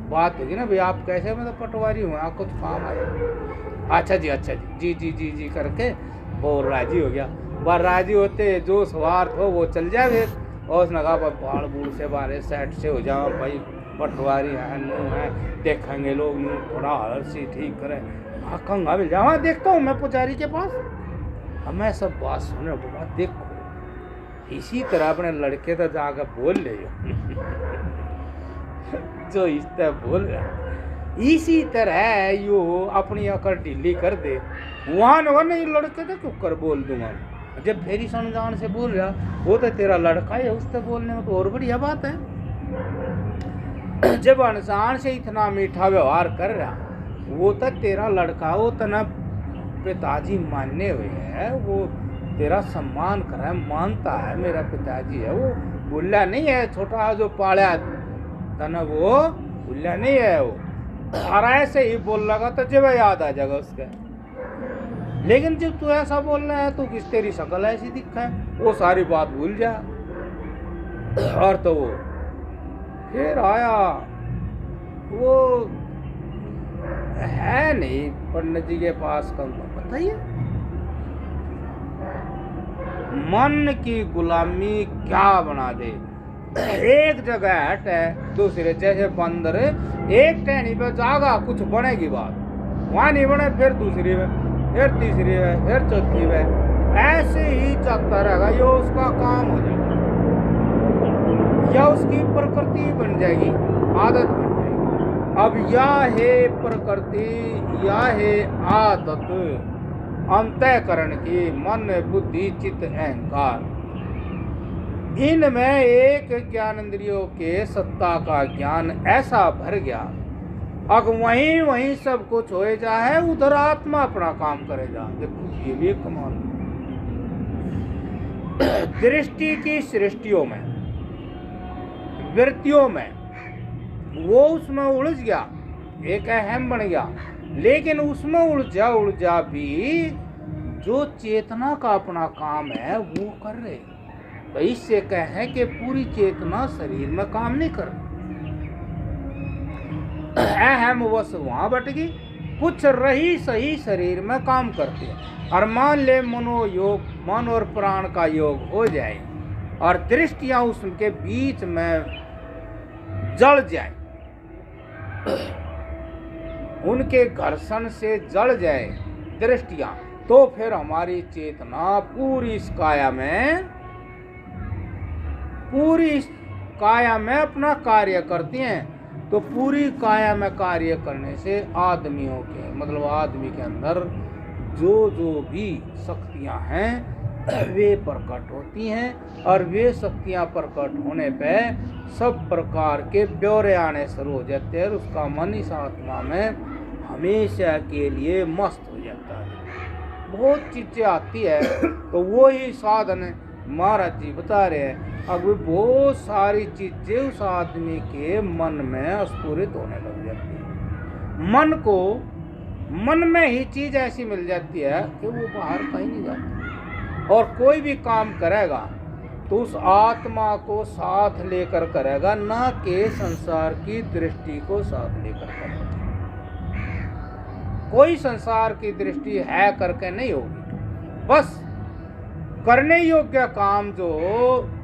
बात होगी ना भाई आप कैसे, मतलब पटवारी हूँ आप कुछ काम आए, अच्छा जी जी करके वो राजी हो गया, बार राजी होते जो स्वार्थ हो वो चल जाए, और उसने कहा बाढ़ बूढ़ से बारे सेट से हो जाओ भाई पटवारी है, नू है, देखेंगे लोग, नू थोड़ा हरसी ठीक करे, हाँ कंगा मिल जाए, हाँ देखता हूँ मैं पुजारी के पास। अब मैं सब बात सुने, बोला देखो इसी तरह अपने लड़के तो जाकर बोल ले जो इस तरह बोल रहा, इसी तरह यो अपनी अकड़ ढीली कर दे, वहां नहीं लड़के तो क्यों कर बोल दूंगा। जब फेरी समझान से बोल रहा, वो तो तेरा लड़का है, उससे बोलने में तो और बढ़िया बात है। जब अनजान से इतना मीठा व्यवहार कर रहा, वो तो तेरा लड़का, वो तो न पिताजी मानने हुए है, वो तेरा सम्मान कर रहा है, मानता है मेरा पिताजी है, वो बुल्ला नहीं है छोटा जो पाड़ा तना, वो बुल्ला नहीं है वो। और ऐसे ही बोल लगा तो जब याद आ जाएगा उसका। लेकिन जब तू ऐसा बोल रहा है तो किस तेरी शक्ल ऐसी दिखा है, वो सारी बात भूल जा। और तो वो फिर आया, वो है नहीं पंडित जी के पास, कम बताइए मन की गुलामी क्या बना दे। एक जगह हट है दूसरे, जैसे बंदर एक टहनी पे जागा कुछ बनेगी बात, वहां नहीं बने फिर दूसरी में, फिर तीसरी में, फिर चौथी में, ऐसे ही चलता रहेगा। ये उसका काम हो जाएगा, या उसकी प्रकृति बन जाएगी, आदत बन जाएगी। अब या है प्रकृति या है आदत अंतःकरण की, मन बुद्धि चित्त अहंकार, इनमें एक ज्ञानेंद्रियों के सत्ता का ज्ञान ऐसा भर गया, अब वहीं वहीं सब कुछ हो जाए, उधर आत्मा अपना काम करेगा। देखो ये भी कमाल। दृष्टि की सृष्टियों में, वृत्तियों में वो उसमें उलझ गया, एक अहम बन गया, लेकिन उसमें उलझा भी जो चेतना का अपना काम है वो कर रहे। तो इससे कहें कि पूरी चेतना शरीर में काम नहीं कर, अहम वश वहां बट गई, कुछ रही सही शरीर में काम करती है। और मान ले मनोयोग, मन और प्राण का योग हो जाए और दृष्टियां उसके बीच में जल जाए, उनके घर्षण से जल जाए दृष्टियां, तो फिर हमारी चेतना पूरी इस काया में अपना कार्य करती हैं। तो पूरी काया में कार्य करने से आदमियों के, मतलब आदमी के अंदर जो जो भी शक्तियां हैं वे प्रकट होती हैं, और वे शक्तियां प्रकट होने पे सब प्रकार के ब्यौरे आने शुरू हो जाते हैं, और उसका मन इस आत्मा में हमेशा के लिए मस्त हो जाता है। बहुत चीजें आती है, तो वो ही साधन महाराज जी बता रहे हैं। अब बहुत सारी चीजें उस आदमी के मन में स्फुरित होने लग जाती है। मन में ही चीज ऐसी मिल जाती है कि वो बाहर कहीं नहीं जाती, और कोई भी काम करेगा तो उस आत्मा को साथ लेकर करेगा, ना कि संसार की दृष्टि को साथ लेकर करेगा। कोई संसार की दृष्टि है करके नहीं होगी, बस करने योग्य काम जो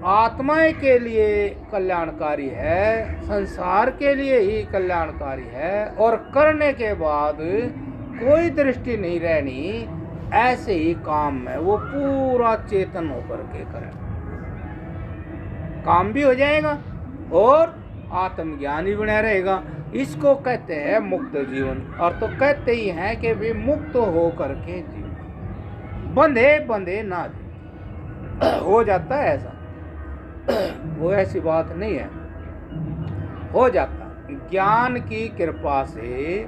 आत्माएं के लिए कल्याणकारी है, संसार के लिए ही कल्याणकारी है, और करने के बाद कोई दृष्टि नहीं रहनी, ऐसे ही काम में वो पूरा चेतन होकर के करे, काम भी हो जाएगा और आत्मज्ञान भी बना रहेगा। इसको कहते हैं मुक्त जीवन। और तो कहते ही हैं कि वे मुक्त हो करके जीवन, बंधे ना हो जाता है ऐसा, वो ऐसी बात नहीं है, हो जाता ज्ञान की कृपा से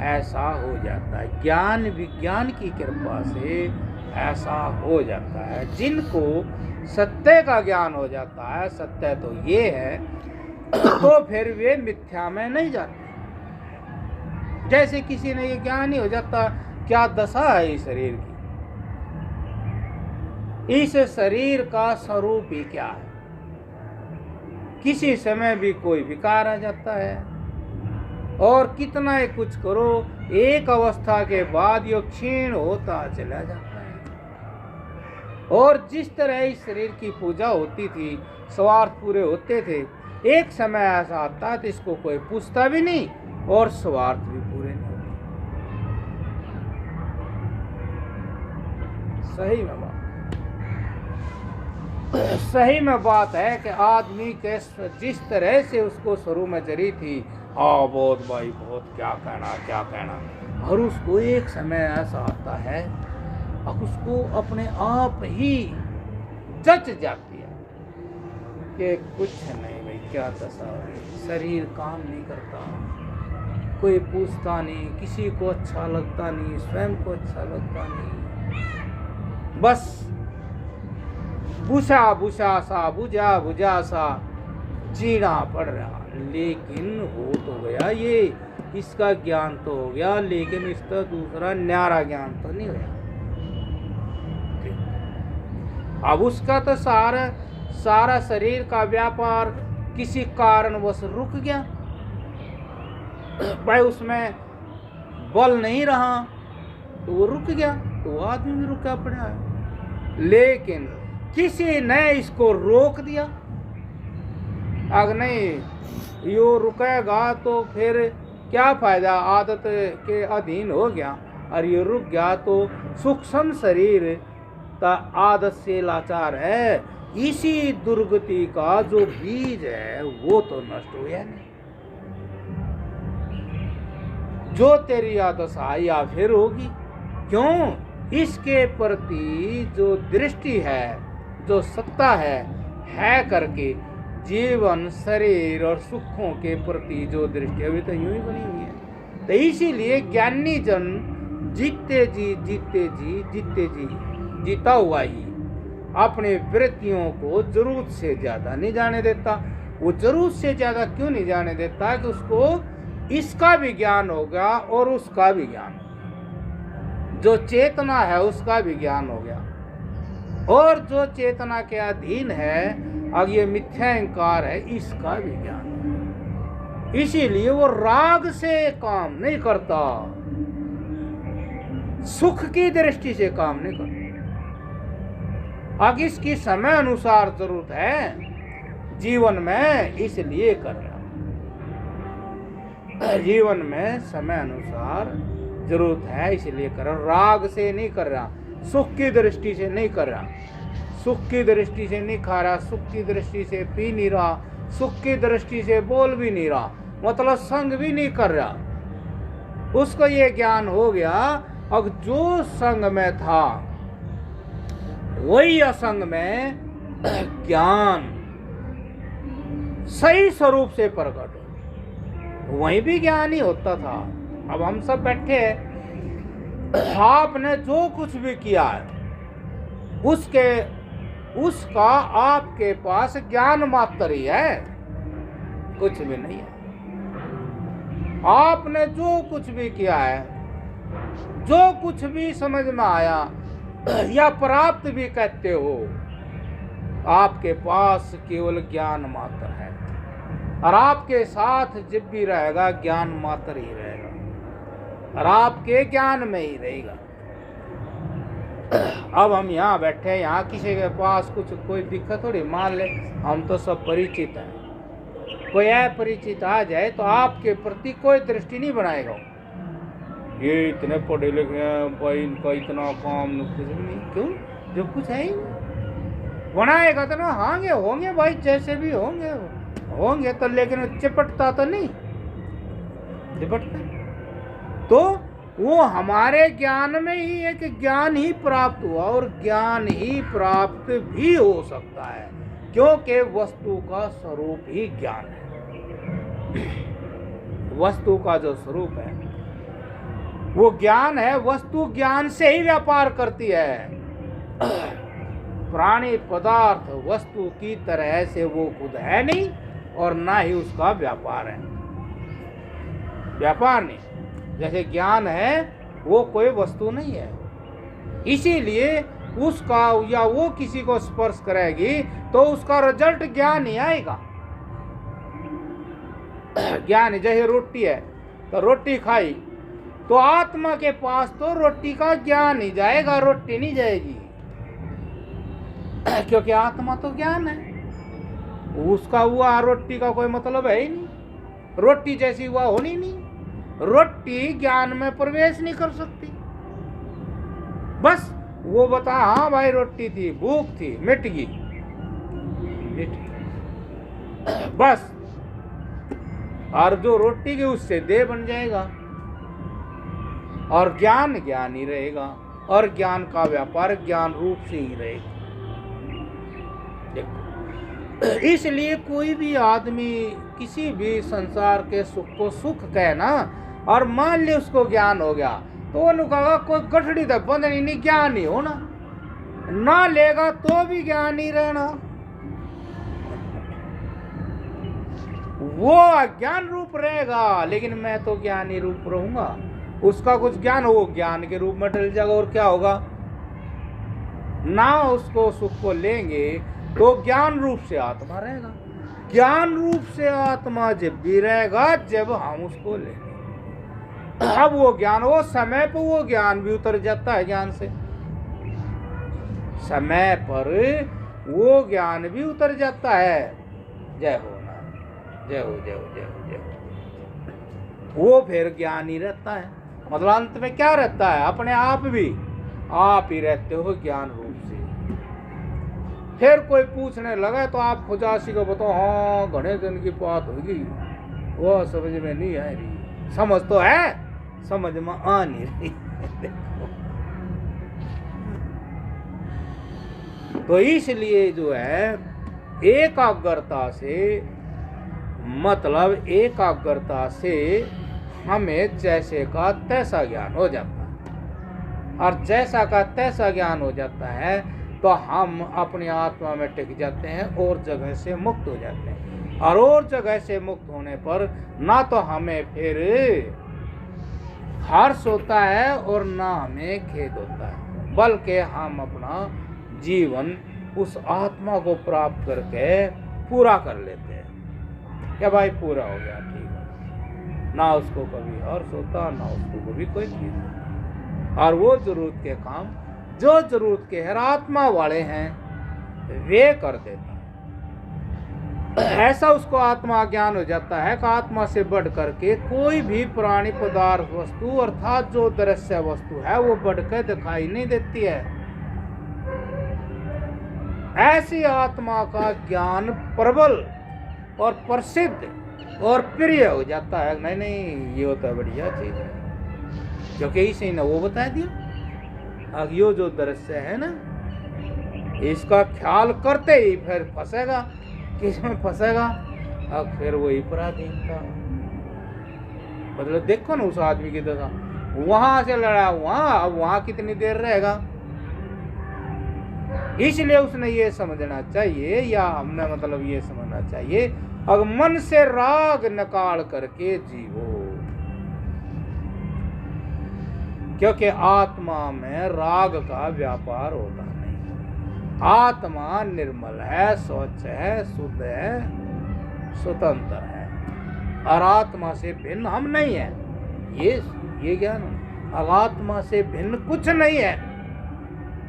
ऐसा हो जाता है, ज्ञान विज्ञान की कृपा से ऐसा हो जाता है। जिनको सत्य का ज्ञान हो जाता है, सत्य तो ये है, तो फिर वे मिथ्या में नहीं जाते। जैसे किसी ने ये ज्ञान ही हो जाता क्या दशा है इस शरीर की, इस शरीर का स्वरूप ही क्या है, किसी समय भी कोई विकार आ जाता है, और कितना ही कुछ करो एक अवस्था के बाद ये क्षीण होता चला जाता है। और जिस तरह इस शरीर की पूजा होती थी, स्वार्थ पूरे होते थे, एक समय ऐसा आता है तो इसको कोई पूछता भी नहीं और स्वार्थ भी पूरे नहीं होते। सही में बात है कि आदमी के जिस तरह से उसको शुरू में जरी थी, बहुत भाई बहुत क्या कहना, और उसको एक समय ऐसा आता है अब उसको अपने आप ही जच जाती है कि कुछ नहीं भाई, क्या दशा है, शरीर काम नहीं करता, कोई पूछता नहीं, किसी को अच्छा लगता नहीं, स्वयं को अच्छा लगता नहीं, बस बुझा सा जीना पड़ रहा। लेकिन हो तो गया ये, इसका ज्ञान तो हो गया, लेकिन इसका दूसरा न्यारा ज्ञान तो नहीं होया। अब उसका तो सारा शरीर का व्यापार किसी कारणवश रुक गया, भाई उसमें बल नहीं रहा तो वो रुक गया, तो वो आदमी भी रुका पड़ा है। लेकिन किसी ने इसको रोक दिया, अगर नहीं यो रुकेगा तो फिर क्या फायदा, आदत के अधीन हो गया, और ये रुक गया तो सूक्ष्म शरीर का आदत से लाचार है, इसी दुर्गति का जो बीज है वो तो नष्ट हो गया नहीं। जो तेरी आदशा या फिर होगी, क्यों, इसके प्रति जो दृष्टि है, जो सत्ता है करके जीवन शरीर और सुखों के प्रति जो दृष्टि अभी तो यूं ही बनी हुई है। तो इसीलिए ज्ञानी जन जीते जी जीता हुआ ही अपने वृत्तियों को जरूरत से ज्यादा नहीं जाने देता। वो जरूरत से ज्यादा क्यों नहीं जाने देता कि उसको इसका भी ज्ञान होगा और उसका भी ज्ञान, जो चेतना है उसका भी ज्ञान हो गया, और जो चेतना के अधीन है अब ये मिथ्या अहंकार है, इसका भी ज्ञान। इसीलिए वो राग से काम नहीं करता, सुख की दृष्टि से काम नहीं करता। अब इसकी समय अनुसार जरूरत है जीवन में, इसलिए कर रहा, जीवन में समय अनुसार जरूरत है इसलिए कर रहा, राग से नहीं कर रहा, सुख की दृष्टि से नहीं कर रहा, सुख की दृष्टि से नहीं खा रहा, सुख की दृष्टि से पी नहीं रहा, सुख की दृष्टि से बोल भी नहीं रहा, मतलब संग भी नहीं कर रहा। उसको ये ज्ञान हो गया अब जो संग में था वही असंग में ज्ञान सही स्वरूप से प्रकट हो, वहीं भी ज्ञान ही होता था। अब हम सब बैठे, आपने जो कुछ भी किया है उसका आपके पास ज्ञान मात्र ही है, कुछ भी नहीं है। आपने जो कुछ भी किया है, जो कुछ भी समझ में आया या प्राप्त भी कहते हो, आपके पास केवल ज्ञान मात्र है, और आपके साथ जब भी रहेगा ज्ञान मात्र ही रहेगा, और आपके ज्ञान में ही रहेगा। अब हम यहाँ बैठे, यहाँ किसी के पास कुछ कोई दिक्कत थोड़ी, मान ले हम तो सब परिचित हैं, कोई अपरिचित आ जाए तो आपके प्रति कोई दृष्टि नहीं बनाएगा, ये इतने पढ़े लिखे हैं भाई, इनका इतना काम कुछ नहीं, क्यों, जो कुछ है ही बनाएगा तो ना, होंगे भाई, जैसे भी होंगे तो, लेकिन चिपटता तो नहीं, चिपटता तो वो हमारे ज्ञान में ही एक ज्ञान ही प्राप्त हुआ, और ज्ञान ही प्राप्त भी हो सकता है, क्योंकि वस्तु का स्वरूप ही ज्ञान है। वस्तु का जो स्वरूप है वो ज्ञान है, वस्तु ज्ञान से ही व्यापार करती है। प्राणी पदार्थ वस्तु की तरह से वो खुद है नहीं, और ना ही उसका व्यापार है, व्यापार नहीं। जैसे ज्ञान है वो कोई वस्तु नहीं है, इसीलिए उसका या वो किसी को स्पर्श करेगी तो उसका रिजल्ट ज्ञान ही आएगा। ज्ञान, जैसे रोटी है तो रोटी खाई तो आत्मा के पास तो रोटी का ज्ञान ही जाएगा, रोटी नहीं जाएगी, क्योंकि आत्मा तो ज्ञान है, उसका हुआ रोटी का कोई मतलब है ही नहीं, रोटी जैसी हुआ होनी नहीं। रोटी ज्ञान में प्रवेश नहीं कर सकती। बस वो बता, हाँ भाई रोटी थी, भूख थी, मिट गई, बस। और जो रोटी के उससे देह बन जाएगा, और ज्ञान ज्ञान ही रहेगा, और ज्ञान का व्यापार ज्ञान रूप से ही रहेगा। देखो, इसलिए कोई भी आदमी किसी भी संसार के सुख को सुख कहना, और मान ले उसको ज्ञान हो गया, तो वो कहेगा कोई गठड़ी तक बंधनी नहीं, ज्ञान ही होना, ना लेगा तो भी ज्ञान ही रहना। वो अज्ञान रूप रहेगा, लेकिन मैं तो ज्ञानी रूप रहूंगा। उसका कुछ ज्ञान हो, ज्ञान के रूप में ढल जाएगा, और क्या होगा ना, उसको सुख को लेंगे तो ज्ञान रूप से आत्मा रहेगा। ज्ञान रूप से आत्मा जब भी रहेगा जब हम उसको लेंगे। अब वो ज्ञान, वो समय पर वो ज्ञान भी उतर जाता है, ज्ञान से समय पर वो ज्ञान भी उतर जाता है। जय हो ना, जय हो, जय हो, जय हो, जय हो। वो फिर ज्ञान ही रहता है। मतलब अंत में क्या रहता है, अपने आप भी आप ही रहते हो ज्ञान रूप से। फिर कोई पूछने लगा तो आप खुजासी को बताओ, हाँ घने दिन की बात होगी, वो समझ में नहीं आ रही। समझ तो है, समझ में आ नहीं रही। तो इसलिए जो है एकाग्रता से, मतलब एकाग्रता से हमें जैसे का तैसा ज्ञान हो जाता है, और जैसा का तैसा ज्ञान हो जाता है तो हम अपनी आत्मा में टिक जाते हैं और जगह से मुक्त हो जाते हैं। और जगह से मुक्त होने पर ना तो हमें फिर हर्ष होता है और ना हमें खेद होता है, बल्कि हम अपना जीवन उस आत्मा को प्राप्त करके पूरा कर लेते हैं। क्या भाई पूरा हो गया, ठीक है, ना उसको कभी हर्ष होता, ना उसको कभी कोई चीज। और वो जरूरत के काम जो जरूरत के हर आत्मा वाले हैं वे कर देता है। ऐसा उसको आत्मा ज्ञान हो जाता है कि आत्मा से बढ़ करके कोई भी प्राणी पदार्थ वस्तु अर्थात जो दृश्य वस्तु है वो बढ़कर दिखाई नहीं देती है। ऐसी आत्मा का ज्ञान प्रबल और प्रसिद्ध और प्रिय हो जाता है। नहीं नहीं, ये होता है बढ़िया चीज है, क्योंकि इसे ना वो बता दिया। अब यो जो दृश्य है ना, इसका ख्याल करते ही फिर फंसेगा, किसमें फंसेगा, अब फिर वही पराधीन था। मतलब देखो ना उस आदमी की दशा, वहां से लड़ा वहां, अब वहां कितनी देर रहेगा। इसलिए उसने ये समझना चाहिए, या हमने मतलब ये समझना चाहिए, अगर मन से राग निकाल करके जीवो, क्योंकि आत्मा में राग का व्यापार होता नहीं। आत्मा निर्मल है, स्वच्छ है, शुद्ध है, स्वतंत्र है, और आत्मा से भिन्न हम नहीं है। ये ज्ञान, अब आत्मा से भिन्न कुछ नहीं है,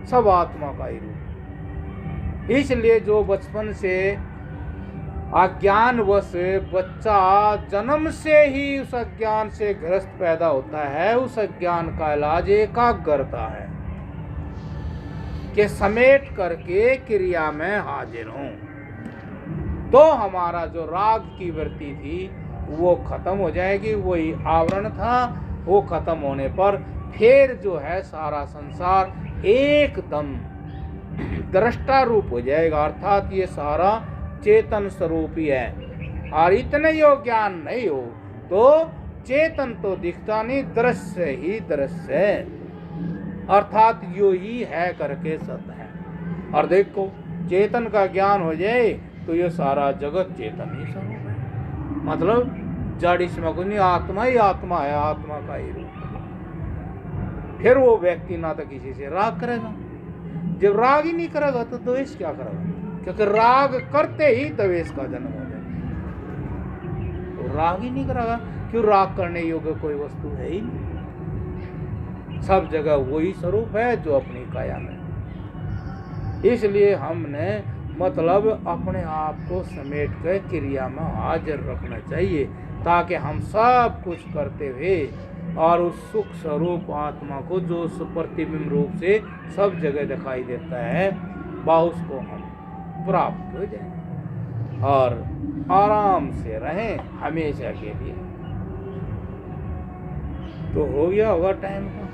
सब आत्मा का ही रूप। इसलिए जो बचपन से अज्ञानवश बच्चा जन्म से ही उस अज्ञान से ग्रस्त पैदा होता है, उस अज्ञान का इलाज एकाग्रता है कि समेट करके क्रिया में हाजिर हूं। तो हमारा जो राग की वृत्ति थी वो खत्म हो जाएगी, वही आवरण था, वो खत्म होने पर फिर जो है सारा संसार एकदम दृष्टा रूप हो जाएगा, अर्थात ये सारा चेतन स्वरूप ही है। और इतने यो ज्ञान नहीं हो तो चेतन तो दिखता नहीं, दृश्य ही दृश्य है, अर्थात यो ही है करके सत्य है। और देखो चेतन का ज्ञान हो जाए तो ये सारा जगत चेतन ही स्वरूप है, मतलब जड़ इसमें कुछ नहीं, आत्मा ही आत्मा है, आत्मा का ही रूप। फिर वो व्यक्ति ना तो किसी से राग करेगा, जब राग ही नहीं करेगा तो द्वेष क्या करेगा, क्योंकि राग करते ही द्वेष का जन्म हो जाए। तो राग ही नहीं करेगा, क्यों, राग करने योग्य कोई वस्तु है ही नहीं, सब जगह वही स्वरूप है जो अपनी काया में। इसलिए हमने मतलब अपने आप को समेट कर क्रिया में हाजिर रखना चाहिए, ताकि हम सब कुछ करते हुए और उस सुख स्वरूप आत्मा को जो प्रतिबिंब रूप से सब जगह दिखाई देता है वह उसको हम प्राप्त हो जाए और आराम से रहें हमेशा के लिए। तो हो गया होगा टाइम का?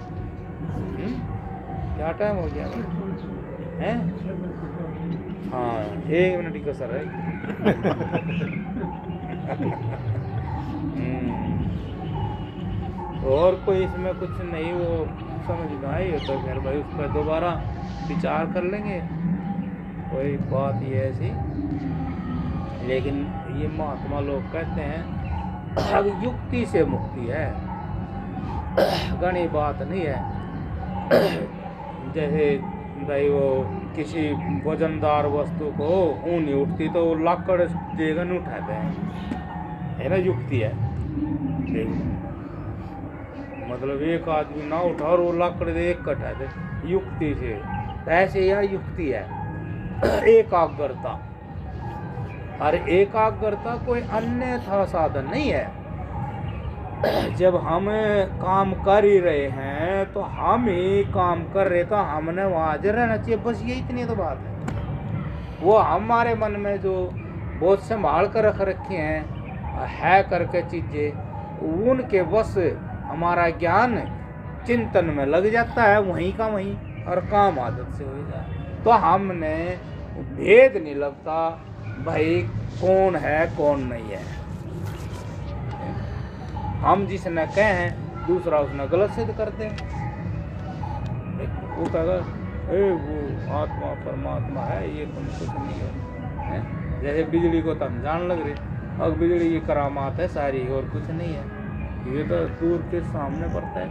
क्या टाइम हो गया है? हाँ, 1 मिनट का सर है। और कोई इसमें कुछ नहीं वो समझ में आई हो तो फिर भाई उस पर दोबारा विचार कर लेंगे, कोई बात ये ऐसी। लेकिन ये महात्मा लोग कहते हैं अब युक्ति से मुक्ति है, गणी बात नहीं है। जैसे भाई वो किसी वजनदार वस्तु को ऊन नहीं उठती तो वो लाकड़ देगा नहीं उठाते हैं, है ना, युक्ति है। मतलब एक आदमी ना उठा और वो लाकड़ दे एक कटा दे, युक्ति से। ऐसे यह युक्ति है एकाग्रता, और एकाग्रता कोई अन्यथा साधन नहीं है। जब हम काम कर ही रहे हैं तो हम ही काम कर रहे तो हमने वहाँ हाजिर रहना चाहिए, बस ये इतनी तो बात है। वो हमारे मन में जो बहुत संभाल कर रख रखे हैं है करके चीज़ें, उनके बस हमारा ज्ञान चिंतन में लग जाता है वहीं का वहीं, और काम आदत से हो जाए तो हमने भेद नहीं लगता भाई कौन है कौन नहीं है। हम जिसने कहे हैं दूसरा उसने गलत सिद्ध करते हैं। वो कहेगा वो आत्मा परमात्मा है, ये तुम कुछ नहीं है। जैसे बिजली को तो हम जान लग रहे, अब बिजली की करामात है सारी और कुछ नहीं है, ये तो दूर के सामने पड़ता है।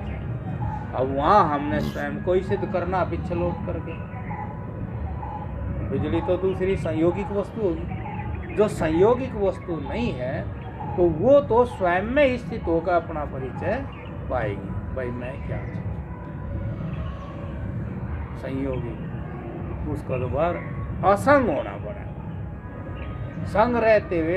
अब वहाँ हमने स्वयं को ही सिद्ध करना पीछे लौट करके। बिजली तो दूसरी संयोगिक वस्तु होगी, जो संयोगिक वस्तु नहीं है तो वो तो स्वयं में स्थित होकर अपना परिचय पाएगी, भाई मैं क्या संयोगी। उसका दोबारा असंग होना पड़ा, संग रहते हुए